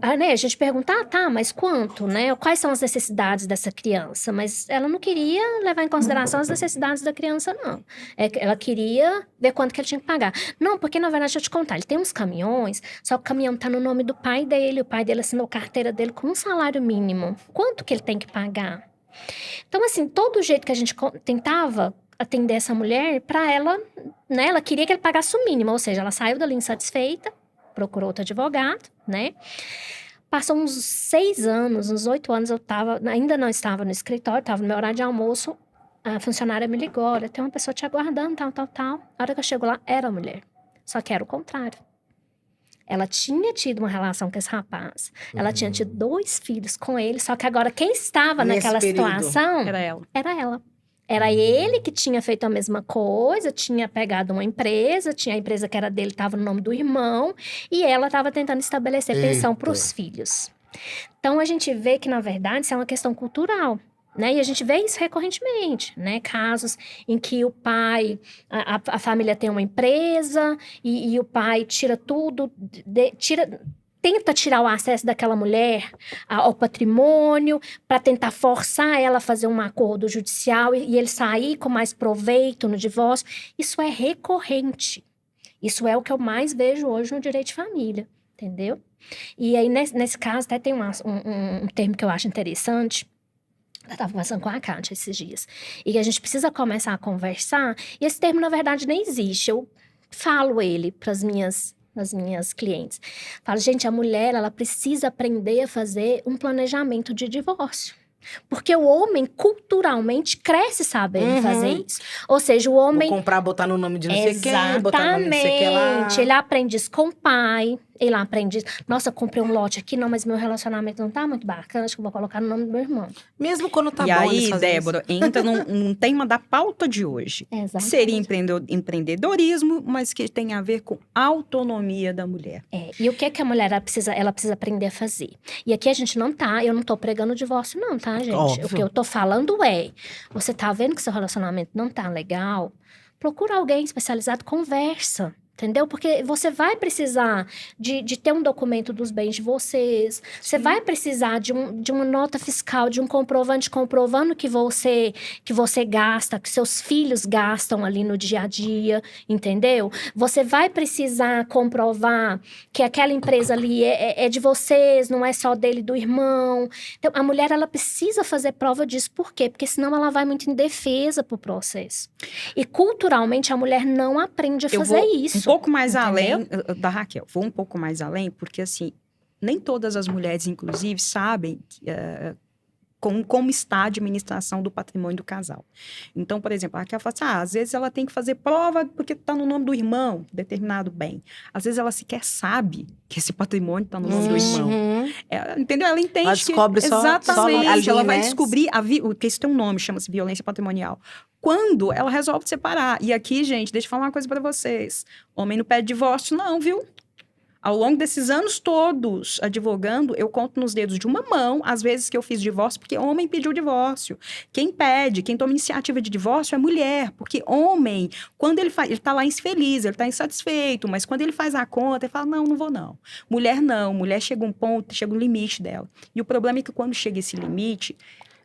A gente pergunta: tá, mas quanto, né? Quais são as necessidades dessa criança? Mas ela não queria levar em consideração as necessidades da criança, não. Ela queria ver quanto que ele tinha que pagar. Não, porque na verdade, deixa eu te contar, ele tem uns caminhões, só que o caminhão tá no nome do pai dele, o pai dele assinou a carteira dele com um salário mínimo. Quanto que ele tem que pagar? Então, assim, todo jeito que a gente tentava atender essa mulher, para ela, né, ela queria que ele pagasse o mínimo, ou seja, ela saiu dali insatisfeita, procurou outro advogado, né? Passou uns 6 anos, uns 8 anos, ainda não estava no escritório, estava no meu horário de almoço, a funcionária me ligou: olha, tem uma pessoa te aguardando, tal. A hora que eu chego lá, era a mulher. Só que era o contrário. Ela tinha tido uma relação com esse rapaz. Ela tinha tido 2 filhos com ele, só que agora quem estava naquela situação Era ela. era ela. Era ele que tinha feito a mesma coisa, tinha pegado uma empresa, a empresa que era dele estava no nome do irmão, e ela estava tentando estabelecer pensão para os filhos. Então, a gente vê que, na verdade, isso é uma questão cultural, né? E a gente vê isso recorrentemente, né? Casos em que o pai, a família tem uma empresa e o pai tira tudo, tenta tirar o acesso daquela mulher ao patrimônio para tentar forçar ela a fazer um acordo judicial e ele sair com mais proveito no divórcio. Isso é recorrente. Isso é o que eu mais vejo hoje no direito de família, entendeu? E aí, nesse caso, até tem um termo que eu acho interessante. Eu estava conversando com a Kátia esses dias. E que a gente precisa começar a conversar. E esse termo, na verdade, nem existe. Eu falo ele para as minhas clientes. Falo: gente, a mulher, ela precisa aprender a fazer um planejamento de divórcio. Porque o homem, culturalmente, cresce sabendo fazer isso. Ou seja, o homem... Vou comprar, botar no nome de não sei quem, botar no nome de não sei que lá. Exatamente. Ele aprende isso com o pai, ir lá aprender. Nossa, comprei um lote aqui, não, mas meu relacionamento não tá muito bacana, acho que eu vou colocar no nome do meu irmão. Mesmo quando tá E bom, eles aí, fazem Débora, entra num tema da pauta de hoje. Exatamente. Seria empreendedorismo, mas que tem a ver com autonomia da mulher. E o que que a mulher ela precisa aprender a fazer? E aqui a gente eu não tô pregando o divórcio não, tá, gente? Óbvio. O que eu tô falando você tá vendo que seu relacionamento não tá legal? Procura alguém especializado, conversa. Entendeu? Porque você vai precisar de ter um documento dos bens de vocês. Você vai precisar de uma nota fiscal, de um comprovante comprovando que você gasta, que seus filhos gastam ali no dia a dia, entendeu? Você vai precisar comprovar que aquela empresa ali é de vocês, não é só dele, do irmão. Então, a mulher, ela precisa fazer prova disso. Por quê? Porque senão ela vai muito indefesa pro processo. E culturalmente, a mulher não aprende a fazer isso. Um pouco mais Entendeu? além da Raquel, vou um pouco mais além, porque assim, nem todas as mulheres, inclusive, sabem como está a administração do patrimônio do casal. Então, por exemplo, a Raquel fala assim, às vezes ela tem que fazer prova porque está no nome do irmão, determinado bem. Às vezes ela sequer sabe que esse patrimônio está no nome do irmão. Entendeu? Ela entende Ela descobre que... só Exatamente. ali, Ela vai né? descobrir, porque isso tem um nome, chama-se violência patrimonial. Quando ela resolve separar. E aqui, gente, deixa eu falar uma coisa para vocês. Homem não pede divórcio, não, viu? Ao longo desses anos todos advogando, eu conto nos dedos de uma mão as vezes que eu fiz divórcio, porque homem pediu divórcio. Quem pede, quem toma iniciativa de divórcio é mulher, porque homem, quando ele tá lá infeliz, ele tá insatisfeito, mas quando ele faz a conta, ele fala, não vou não. Mulher não, mulher chega um ponto, chega um limite dela. E o problema é que quando chega esse limite...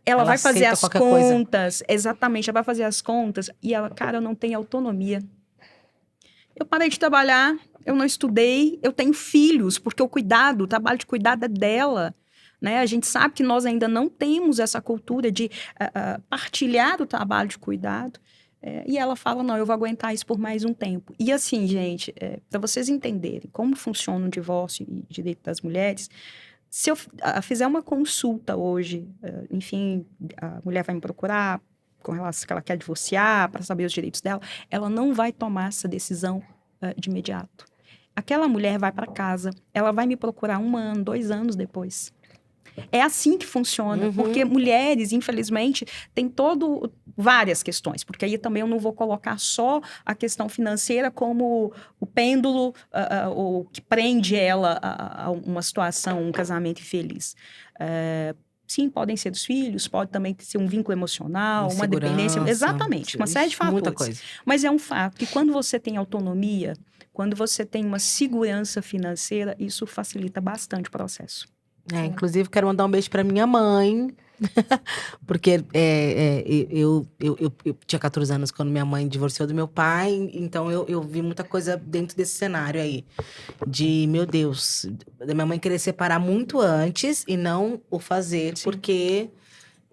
Ela vai fazer as contas, exatamente, ela vai fazer as contas e ela, cara, eu não tenho autonomia. Eu parei de trabalhar, eu não estudei, eu tenho filhos, porque o trabalho de cuidado é dela. Né? A gente sabe que nós ainda não temos essa cultura de partilhar o trabalho de cuidado. E ela fala, não, eu vou aguentar isso por mais um tempo. E assim, gente, para vocês entenderem como funciona o divórcio e o direito das mulheres... Se eu fizer uma consulta hoje, enfim, a mulher vai me procurar com relação a que ela quer divorciar, para saber os direitos dela, ela não vai tomar essa decisão de imediato. Aquela mulher vai para casa, ela vai me procurar 1 ano, 2 anos depois. É assim que funciona, porque mulheres, infelizmente, têm várias questões, porque aí também eu não vou colocar só a questão financeira como o pêndulo o que prende ela a uma situação, um casamento infeliz. Sim, podem ser dos filhos, pode também ser um vínculo emocional, uma dependência. Exatamente, uma série de fatores. Muita coisa. Mas é um fato que quando você tem autonomia, quando você tem uma segurança financeira, isso facilita bastante o processo. Inclusive, quero mandar um beijo pra minha mãe. Porque eu tinha 14 anos quando minha mãe divorciou do meu pai. Então, eu vi muita coisa dentro desse cenário aí. De, meu Deus, da minha mãe querer separar muito antes e não o fazer. Sim. Porque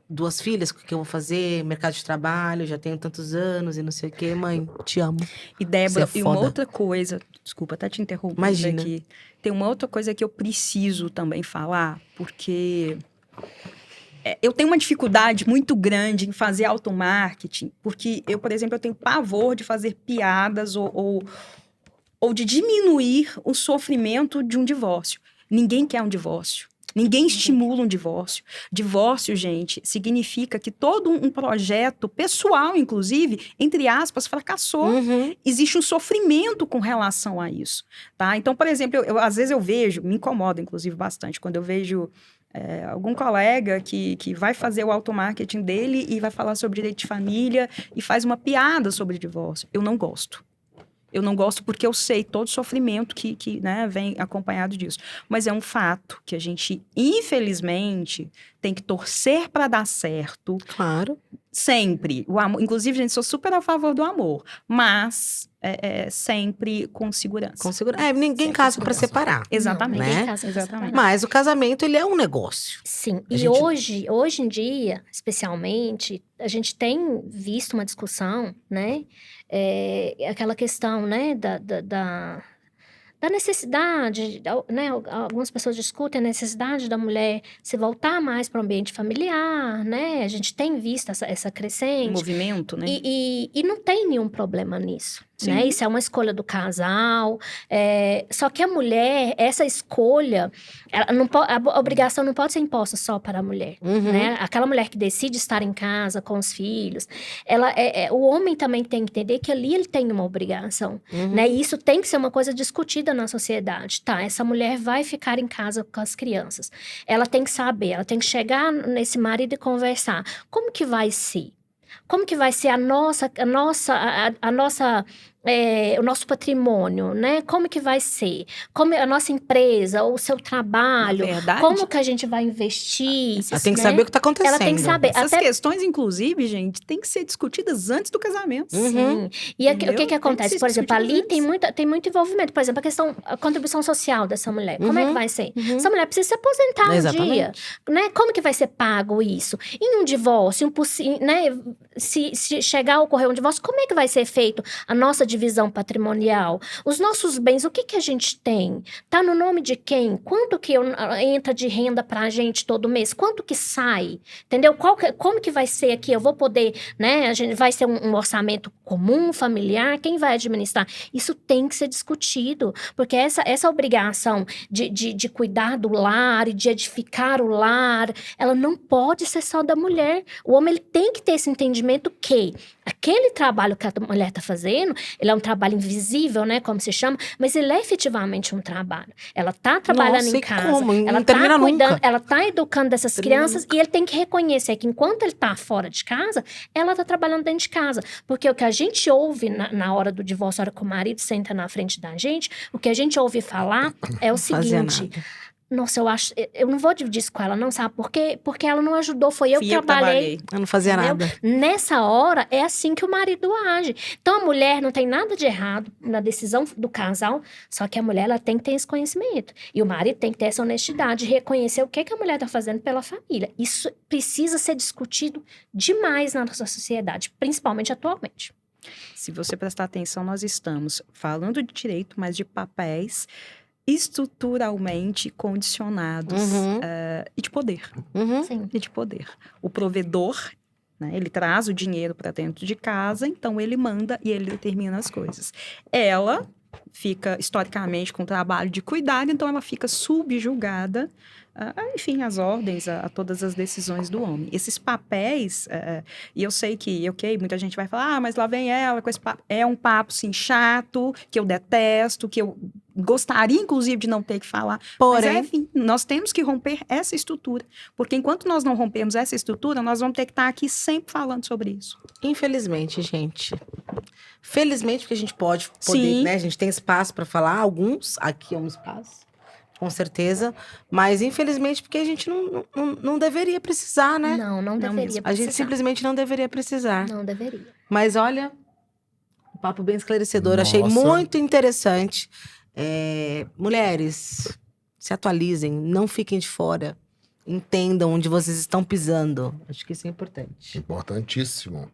2 filhas, o que eu vou fazer? Mercado de trabalho, já tenho tantos anos e não sei o quê. Mãe, te amo. E Débora, e uma outra coisa... Desculpa, até te interrompendo aqui. Tem uma outra coisa que eu preciso também falar, porque eu tenho uma dificuldade muito grande em fazer automarketing, porque eu, por exemplo, eu tenho pavor de fazer piadas ou de diminuir o sofrimento de um divórcio. Ninguém quer um divórcio. Ninguém estimula um divórcio. Divórcio, gente, significa que todo um projeto pessoal, inclusive, entre aspas, fracassou. Existe um sofrimento com relação a isso, tá? Então, por exemplo, às vezes eu vejo, me incomoda, inclusive, bastante, quando eu vejo algum colega que vai fazer o automarketing dele e vai falar sobre direito de família e faz uma piada sobre divórcio. Eu não gosto. Eu não gosto porque eu sei todo o sofrimento que né, vem acompanhado disso. Mas é um fato que a gente, infelizmente, tem que torcer para dar certo. Claro. Sempre. O amor, inclusive, gente, sou super a favor do amor. Mas sempre com segurança. Com segurança. Ninguém sempre casa para separar. Exatamente. Não, ninguém casa pra separar. Mas o casamento, ele é um negócio. Sim. E hoje em dia, especialmente, a gente tem visto uma discussão, né? Aquela questão, né, da necessidade, né? Algumas pessoas discutem a necessidade da mulher se voltar mais para o ambiente familiar, né? A gente tem visto essa crescente. Movimento, né? E não tem nenhum problema nisso, né? Isso é uma escolha do casal. Só que a mulher, essa escolha, ela não a obrigação não pode ser imposta só para a mulher, né? Aquela mulher que decide estar em casa com os filhos, o homem também tem que entender que ali ele tem uma obrigação, né? E isso tem que ser uma coisa discutida na sociedade, tá? Essa mulher vai ficar em casa com as crianças. Ela tem que saber, ela tem que chegar nesse marido e conversar. Como que vai ser? Como que vai ser o nosso patrimônio, né? Como que vai ser? Como a nossa empresa, o seu trabalho, como que a gente vai investir? Ela tem que saber o que está acontecendo. Ela tem que saber. Essas questões, inclusive, gente, tem que ser discutidas antes do casamento. Sim. E o que acontece? Por exemplo, ali tem muito envolvimento. Por exemplo, a contribuição social dessa mulher. Como é que vai ser? Essa mulher precisa se aposentar um dia. Né? Como que vai ser pago isso? Em um divórcio, né? Se chegar a ocorrer um divórcio, como é que vai ser feito a nossa divisão patrimonial? Os nossos bens, o que a gente tem? Tá no nome de quem? Quanto que entra de renda pra gente todo mês? Quanto que sai? Entendeu? Como que vai ser aqui? Eu vou poder, né? A gente vai ser um orçamento comum, familiar? Quem vai administrar? Isso tem que ser discutido, porque essa obrigação de cuidar do lar e de edificar o lar, ela não pode ser só da mulher. O homem, ele tem que ter esse entendimento que aquele trabalho que a mulher está fazendo, ele é um trabalho invisível, né, como se chama, mas ele é efetivamente um trabalho. Ela está trabalhando em casa, ela está cuidando, ela está educando dessas crianças e ele tem que reconhecer que enquanto ele está fora de casa, ela está trabalhando dentro de casa. Porque o que a gente ouve na hora do divórcio, na hora que o marido senta na frente da gente, o que a gente ouve falar é o seguinte... Nossa, eu não vou dividir isso com ela, não, sabe por quê? Porque ela não ajudou, foi eu que trabalhei. Eu não fazia nada. Nessa hora, é assim que o marido age. Então, a mulher não tem nada de errado na decisão do casal, só que a mulher, ela tem que ter esse conhecimento. E o marido tem que ter essa honestidade de reconhecer o que a mulher está fazendo pela família. Isso precisa ser discutido demais na nossa sociedade, principalmente atualmente. Se você prestar atenção, nós estamos falando de direito, mas de papéis estruturalmente condicionados e de poder. Sim. E de poder. O provedor, né, ele traz o dinheiro para dentro de casa, então ele manda e ele determina as coisas. Ela fica, historicamente, com o trabalho de cuidar, então ela fica subjugada, enfim, às ordens, a todas as decisões do homem. Esses papéis, e eu sei que, muita gente vai falar, mas lá vem ela com esse papo. É um papo, sim, chato, que eu detesto, que eu gostaria, inclusive, de não ter que falar. Porém, mas, enfim, nós temos que romper essa estrutura. Porque enquanto nós não rompermos essa estrutura, nós vamos ter que estar aqui sempre falando sobre isso. Infelizmente, gente. Felizmente, porque a gente poder, né? A gente tem espaço para falar. Alguns, aqui é um espaço, com certeza. Mas, infelizmente, porque a gente não deveria precisar, né? Não deveria precisar. A gente simplesmente não deveria precisar. Não deveria. Mas, olha, um papo bem esclarecedor. Nossa. Achei muito interessante. Mulheres, se atualizem, não fiquem de fora. Entendam onde vocês estão pisando. Acho que isso é importante. Importantíssimo.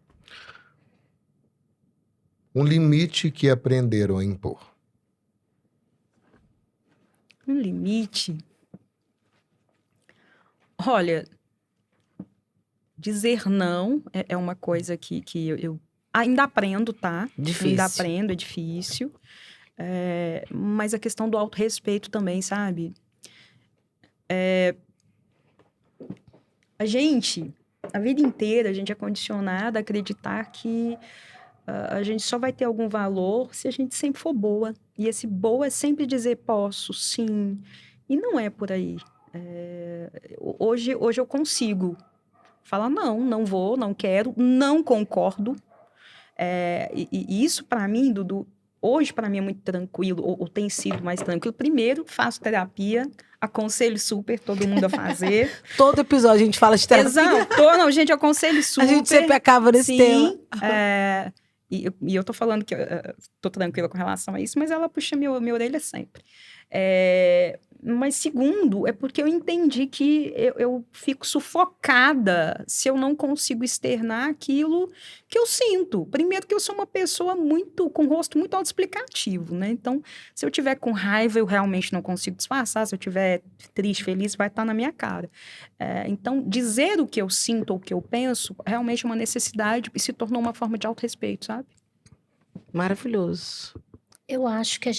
Um limite que aprenderam a impor. Um limite. Olha, dizer não é uma coisa que eu ainda aprendo, tá? Difícil. Ainda aprendo, é difícil. Mas a questão do autorrespeito também, sabe? A vida inteira, a gente é condicionada a acreditar que a gente só vai ter algum valor se a gente sempre for boa. E esse boa é sempre dizer posso, sim. E não é por aí. Hoje eu consigo falar não vou, não quero, não concordo. E isso, para mim, Dudu, hoje, para mim, é muito tranquilo, ou tem sido mais tranquilo. Primeiro, faço terapia, aconselho super todo mundo a fazer. Todo episódio a gente fala de terapia. Exato. Não, gente, aconselho super. A gente sempre acaba nesse tema. E eu tô falando que tô tranquila com relação a isso, mas ela puxa minha orelha sempre. Mas segundo, é porque eu entendi que eu fico sufocada se eu não consigo externar aquilo que eu sinto. Primeiro que eu sou uma pessoa com um rosto muito autoexplicativo, né? Então, se eu tiver com raiva, eu realmente não consigo disfarçar. Se eu tiver triste, feliz, vai estar na minha cara. Então, dizer o que eu sinto ou o que eu penso realmente é uma necessidade e se tornou uma forma de autorrespeito, sabe? Maravilhoso. Eu acho que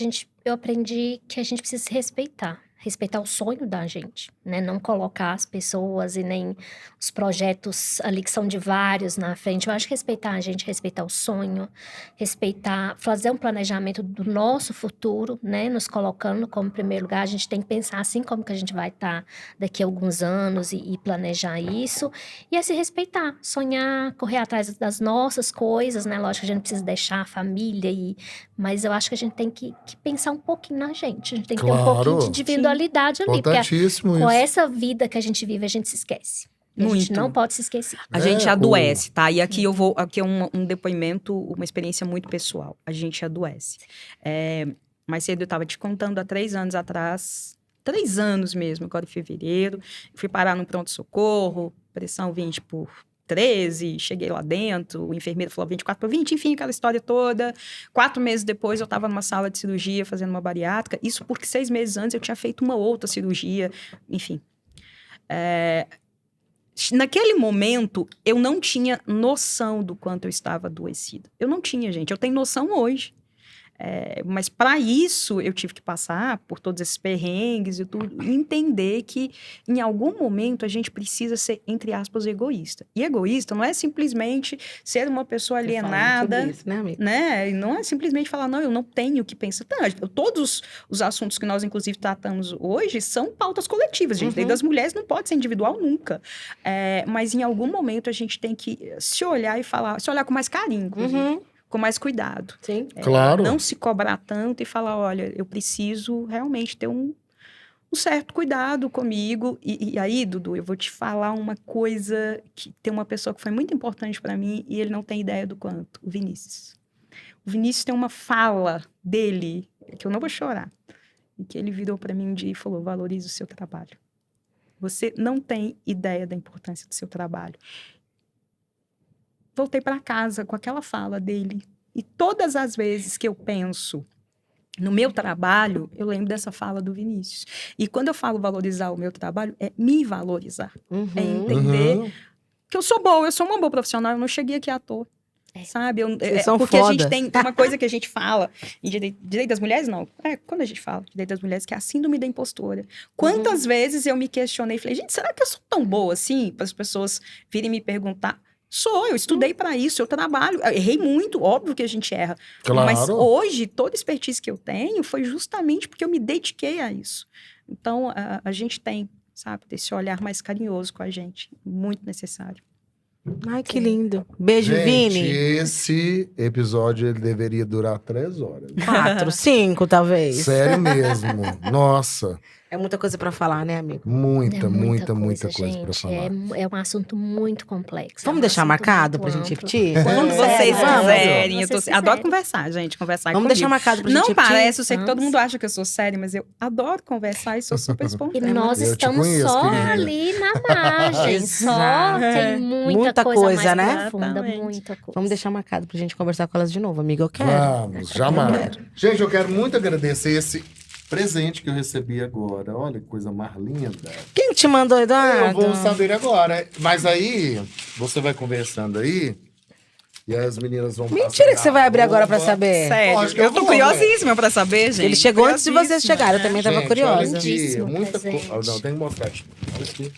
eu aprendi que a gente precisa se respeitar. Respeitar o sonho da gente, né? Não colocar as pessoas e nem os projetos ali que são de vários na frente. Eu acho que respeitar a gente, respeitar o sonho, respeitar, fazer um planejamento do nosso futuro, né? Nos colocando como primeiro lugar. A gente tem que pensar assim como que a gente vai estar daqui a alguns anos e planejar isso. E é se respeitar, sonhar, correr atrás das nossas coisas, né? Lógico que a gente precisa deixar a família, mas eu acho que a gente tem que pensar um pouquinho na gente. A gente tem que ter um pouquinho de individualidade ali, porque Importantíssimo com isso. essa vida que a gente vive, a gente se esquece. A gente Muito. não pode se esquecer. A gente adoece, tá? E aqui aqui é um depoimento, uma experiência muito pessoal. A gente adoece. Mais cedo eu estava te contando, há 3 anos atrás, 3 anos mesmo, agora em fevereiro, fui parar no pronto-socorro, pressão 20/13, cheguei lá dentro, o enfermeiro falou 24/20, enfim, aquela história toda. 4 meses depois, eu estava numa sala de cirurgia fazendo uma bariátrica, isso porque 6 meses antes eu tinha feito uma outra cirurgia, enfim. Naquele momento, eu não tinha noção do quanto eu estava adoecida. Eu não tinha, gente. Eu tenho noção hoje. Mas para isso, eu tive que passar por todos esses perrengues e tudo, e entender que, em algum momento, a gente precisa ser, entre aspas, egoísta. E egoísta não é simplesmente ser uma pessoa alienada, Isso, né, amiga? né? E não é simplesmente falar, não, eu não tenho que pensar. Não, todos os assuntos que nós, inclusive, tratamos hoje são pautas coletivas, gente. Lei das mulheres não pode ser individual nunca. Mas em algum momento a gente tem que se olhar e falar, se olhar com mais carinho, inclusive, com mais cuidado. Sim. Claro. Não se cobrar tanto e falar, olha, eu preciso realmente ter um certo cuidado comigo. E aí, Dudu, eu vou te falar uma coisa que tem uma pessoa que foi muito importante para mim e ele não tem ideia do quanto, o Vinícius. O Vinícius tem uma fala dele, que eu não vou chorar, e que ele virou para mim um dia e falou, valorize o seu trabalho. Você não tem ideia da importância do seu trabalho. Voltei para casa com aquela fala dele. E todas as vezes que eu penso no meu trabalho, eu lembro dessa fala do Vinícius. E quando eu falo valorizar o meu trabalho, é me valorizar. É entender que eu sou boa, eu sou uma boa profissional, eu não cheguei aqui à toa. Sabe? Vocês são porque foda. a gente tem uma coisa que a gente fala, em direito das mulheres, não. Quando a gente fala de direito das mulheres, que é a síndrome da impostora. Quantas vezes eu me questionei e falei, gente, será que eu sou tão boa assim? Para as pessoas virem me perguntar. Eu estudei para isso, eu trabalho. Eu errei muito, óbvio que a gente erra. Claro. Mas hoje, toda a expertise que eu tenho foi justamente porque eu me dediquei a isso. Então, a gente tem, sabe, esse olhar mais carinhoso com a gente. Muito necessário. Ai, que lindo. Beijo, Gente, Vini. esse episódio ele deveria durar 3 horas. 4, 5, talvez. Sério mesmo. Nossa, É muita coisa pra falar, né, amigo? muita coisa gente. pra falar. É um assunto muito complexo. Vamos um deixar assunto marcado muito pra gente amplo. repetir? Quando Sério, vocês vamos. quiserem. Eu Vocês adoro quiserem. conversar, gente. Conversar Vamos comigo. deixar marcado pra gente Não repetir? parece, eu sei que todo Vamos. mundo acha que eu sou séria, mas eu adoro conversar e sou super E espontânea. nós Eu te estamos conheço, só querida. ali na margem. Só Exato. tem Muita muita coisa, coisa né? mais profunda, Exatamente. muita coisa. Vamos deixar marcado pra gente conversar com elas de novo, amiga. Eu quero. Vamos, jamais. Gente, eu quero muito agradecer esse presente que eu recebi agora. Olha que coisa mais linda. Quem te mandou, Eu Eduardo? vou saber agora. Mas aí, você vai conversando aí, e aí as meninas vão Mentira que você vai abrir agora pra saber. Sério, Lógico, eu tô vou, curiosíssima pra saber, gente. Ele chegou antes de vocês Curiosíssima. chegarem, eu também tava Gente, curiosa. olha aqui, Lindíssimo muita presente. coisa. Não, tem que mostrar aqui. Olha aqui.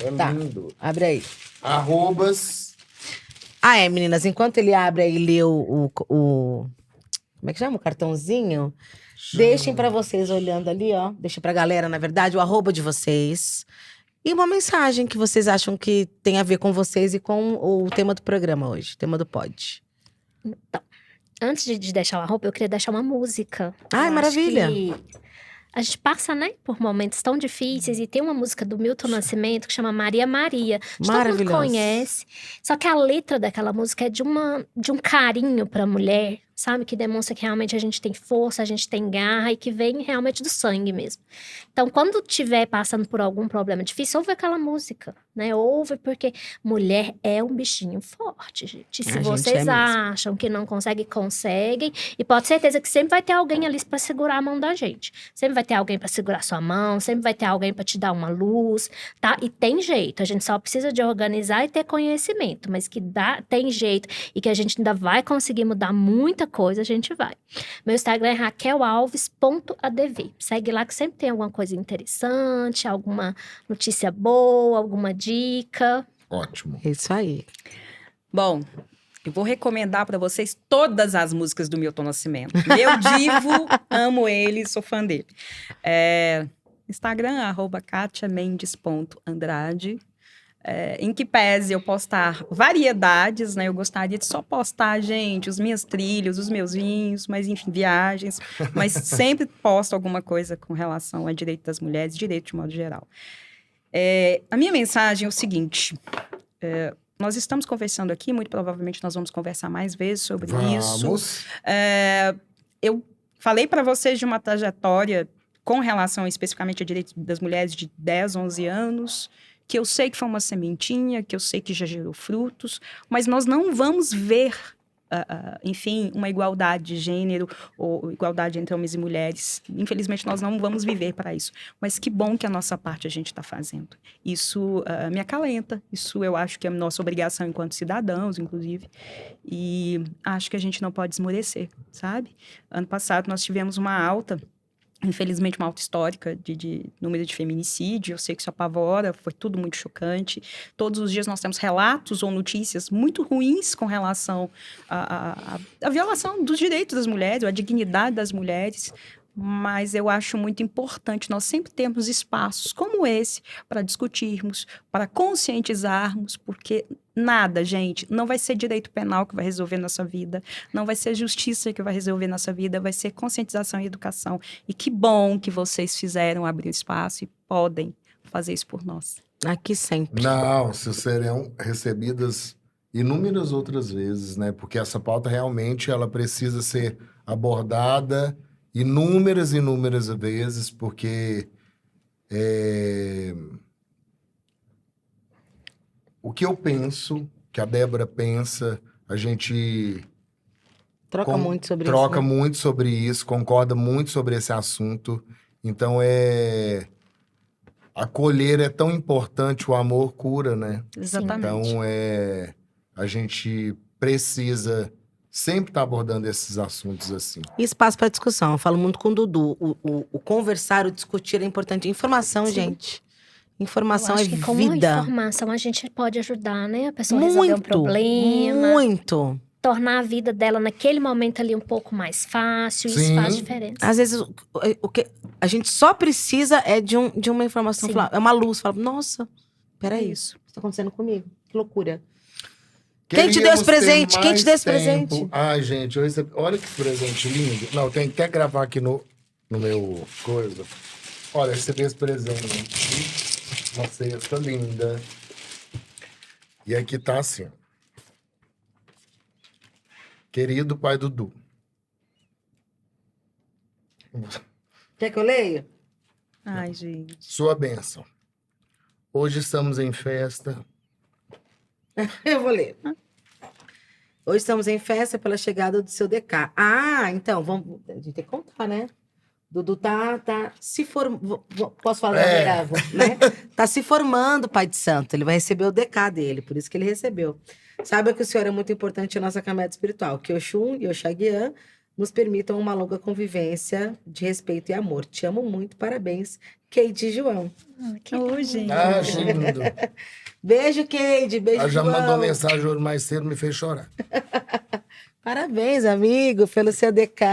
É Tá. lindo. Abre aí. Arrobas. Meninas, enquanto ele abre aí e lê o como é que chama? O cartãozinho. Deixem pra vocês olhando ali, ó. Deixa pra galera, na verdade, o arroba de vocês. E uma mensagem que vocês acham que tem a ver com vocês e com o tema do programa hoje. O tema do pod. Antes de deixar uma roupa, eu queria deixar uma música. Ai, Eu acho maravilha. que a gente passa, né, por momentos tão difíceis e tem uma música do Milton Nascimento que chama Maria Maria. Todo mundo Maravilhosa. conhece. Só que a letra daquela música é de um carinho pra mulher, sabe? Que demonstra que realmente a gente tem força, a gente tem garra e que vem realmente do sangue mesmo. Então, quando estiver passando por algum problema difícil, ouve aquela música, né? Ouve, porque mulher é um bichinho forte, gente. Se vocês acham que não conseguem, conseguem. E pode ter certeza que sempre vai ter alguém ali para segurar a mão da gente. Sempre vai ter alguém para segurar sua mão, sempre vai ter alguém para te dar uma luz, tá? E tem jeito, a gente só precisa de organizar e ter conhecimento, mas que tem jeito e que a gente ainda vai conseguir mudar muita coisa, a gente vai. Meu Instagram é raquelalves.adv. Segue lá que sempre tem alguma coisa interessante, alguma notícia boa, alguma dica. Ótimo. Isso aí. Bom, eu vou recomendar para vocês todas as músicas do Milton Nascimento. Meu divo, amo ele, sou fã dele. Instagram, @katiamendes.andrade. Em que pese eu postar variedades, né? Eu gostaria de só postar, gente, os minhas trilhas, os meus vinhos, mas enfim, viagens. Mas sempre posto alguma coisa com relação a direito das mulheres, direito de modo geral. A minha mensagem é o seguinte... nós estamos conversando aqui, muito provavelmente nós vamos conversar mais vezes sobre isso. Eu falei para vocês de uma trajetória com relação especificamente a direitos das mulheres de 10, 11 anos, que eu sei que foi uma sementinha, que eu sei que já gerou frutos, mas nós não vamos ver, enfim, uma igualdade de gênero ou igualdade entre homens e mulheres. Infelizmente, nós não vamos viver para isso. Mas que bom que a nossa parte a gente está fazendo. Isso me acalenta. Isso eu acho que é a nossa obrigação enquanto cidadãos, inclusive. E acho que a gente não pode esmorecer, sabe? Ano passado, nós tivemos uma alta... Infelizmente, uma alta histórica de número de feminicídio. Eu sei que isso apavora, foi tudo muito chocante. Todos os dias nós temos relatos ou notícias muito ruins com relação à violação dos direitos das mulheres, ou à dignidade das mulheres. Mas eu acho muito importante nós sempre termos espaços como esse para discutirmos, para conscientizarmos, porque nada, gente, não vai ser direito penal que vai resolver nossa vida, não vai ser justiça que vai resolver nossa vida, vai ser conscientização e educação. E que bom que vocês fizeram abrir espaço e podem fazer isso por nós. Aqui sempre. Não, serão recebidas inúmeras outras vezes, né? Porque essa pauta realmente ela precisa ser abordada inúmeras vezes, porque o que eu penso, que a Débora pensa, a gente troca muito sobre troca isso. Né? muito sobre isso, concorda muito sobre esse assunto. Então, acolher é tão importante, o amor cura, né? Exatamente. Então, a gente precisa sempre estar abordando esses assuntos assim. E espaço para discussão. Eu falo muito com o Dudu. O conversar, o discutir é importante. Informação, gente. Informação eu é acho que vida. Com informação a gente pode ajudar, né? A pessoa a resolver um problema. Muito. Tornar a vida dela naquele momento ali um pouco mais fácil. Sim. Isso faz diferença. Às vezes, o que a gente só precisa é de uma informação. Falar, é uma luz. Fala, nossa, peraí, isso está acontecendo comigo. Que loucura. Quem te deu esse presente? Quem te deu esse presente? Ai, gente, olha que presente lindo. Não, tem que até gravar aqui no meu coisa. Olha, recebi esse presente. Uma cesta linda. E aqui tá assim. Querido pai Dudu. Quer que eu leia? Ai, gente. Sua bênção. Hoje estamos em festa. Eu vou ler. Hoje estamos em festa pela chegada do seu DK. Então, a gente tem que contar, né? Dudu tá se formando. Posso falar da né? Tá se formando, pai de santo. Ele vai receber o DK dele, por isso que ele recebeu. Saiba que o senhor é muito importante na nossa caminhada espiritual. Que Oxum e Oxaguian nos permitam uma longa convivência de respeito e amor. Te amo muito, parabéns, Kate e João. Gente. Lindo. Beijo, Kate. Beijo, Ela já João. mandou mensagem hoje mais cedo, me fez chorar. Parabéns, amigo, pelo seu DK.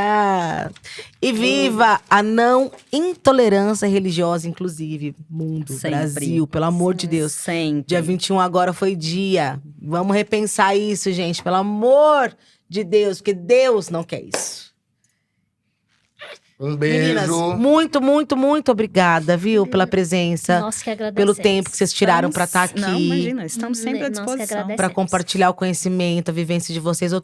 E viva a não intolerância religiosa, inclusive. Mundo, Sempre. Brasil, pelo amor de Deus. Sempre. Dia 21 agora foi dia. Vamos repensar isso, gente. Pelo amor de Deus, porque Deus não quer isso. Um Meninas, beijo. muito, muito, muito obrigada, viu, pela presença, Nós que agradecemos. pelo tempo que vocês tiraram pra estar aqui. Não, imagina, estamos sempre à Nós que disposição. agradecemos. Pra compartilhar o conhecimento, a vivência de vocês. Eu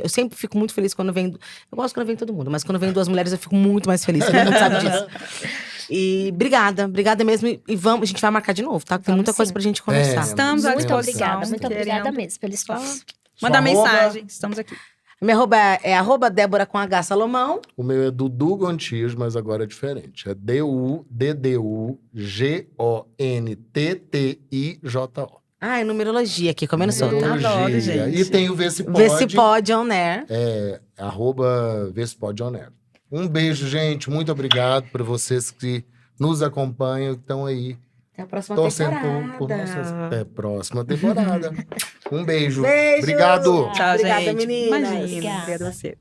sempre fico muito feliz quando vem. Eu gosto quando vem todo mundo, mas quando vem duas mulheres eu fico muito mais feliz. Todo mundo sabe disso. E obrigada mesmo. E vamos, a gente vai marcar de novo, tá? Tem Vamos muita coisa sim. pra gente conversar. Estamos à Muito disposição. obrigada, muito obrigada querendo. mesmo pelo espaço. Manda Sua arroba? mensagem, estamos aqui. Minha arroba é arroba Débora com H Salomão. O meu é Dudu Gontijo, mas agora é diferente. É DUDDUGONTTIJO. Ah, é numerologia aqui, comendo solta. Numerologia. Adoro, gente. E tem o Vê Se Pode. Vê se pode, on air. Arroba Vê Se Pode On Air. Um beijo, gente. Muito obrigado por vocês que nos acompanham, que estão aí Até a próxima torcendo temporada. por nossas... Até a próxima temporada. Um beijo. Beijo. Obrigado. Tchau, Obrigada, gente. meninas. Imagina, Obrigada. obrigada a você.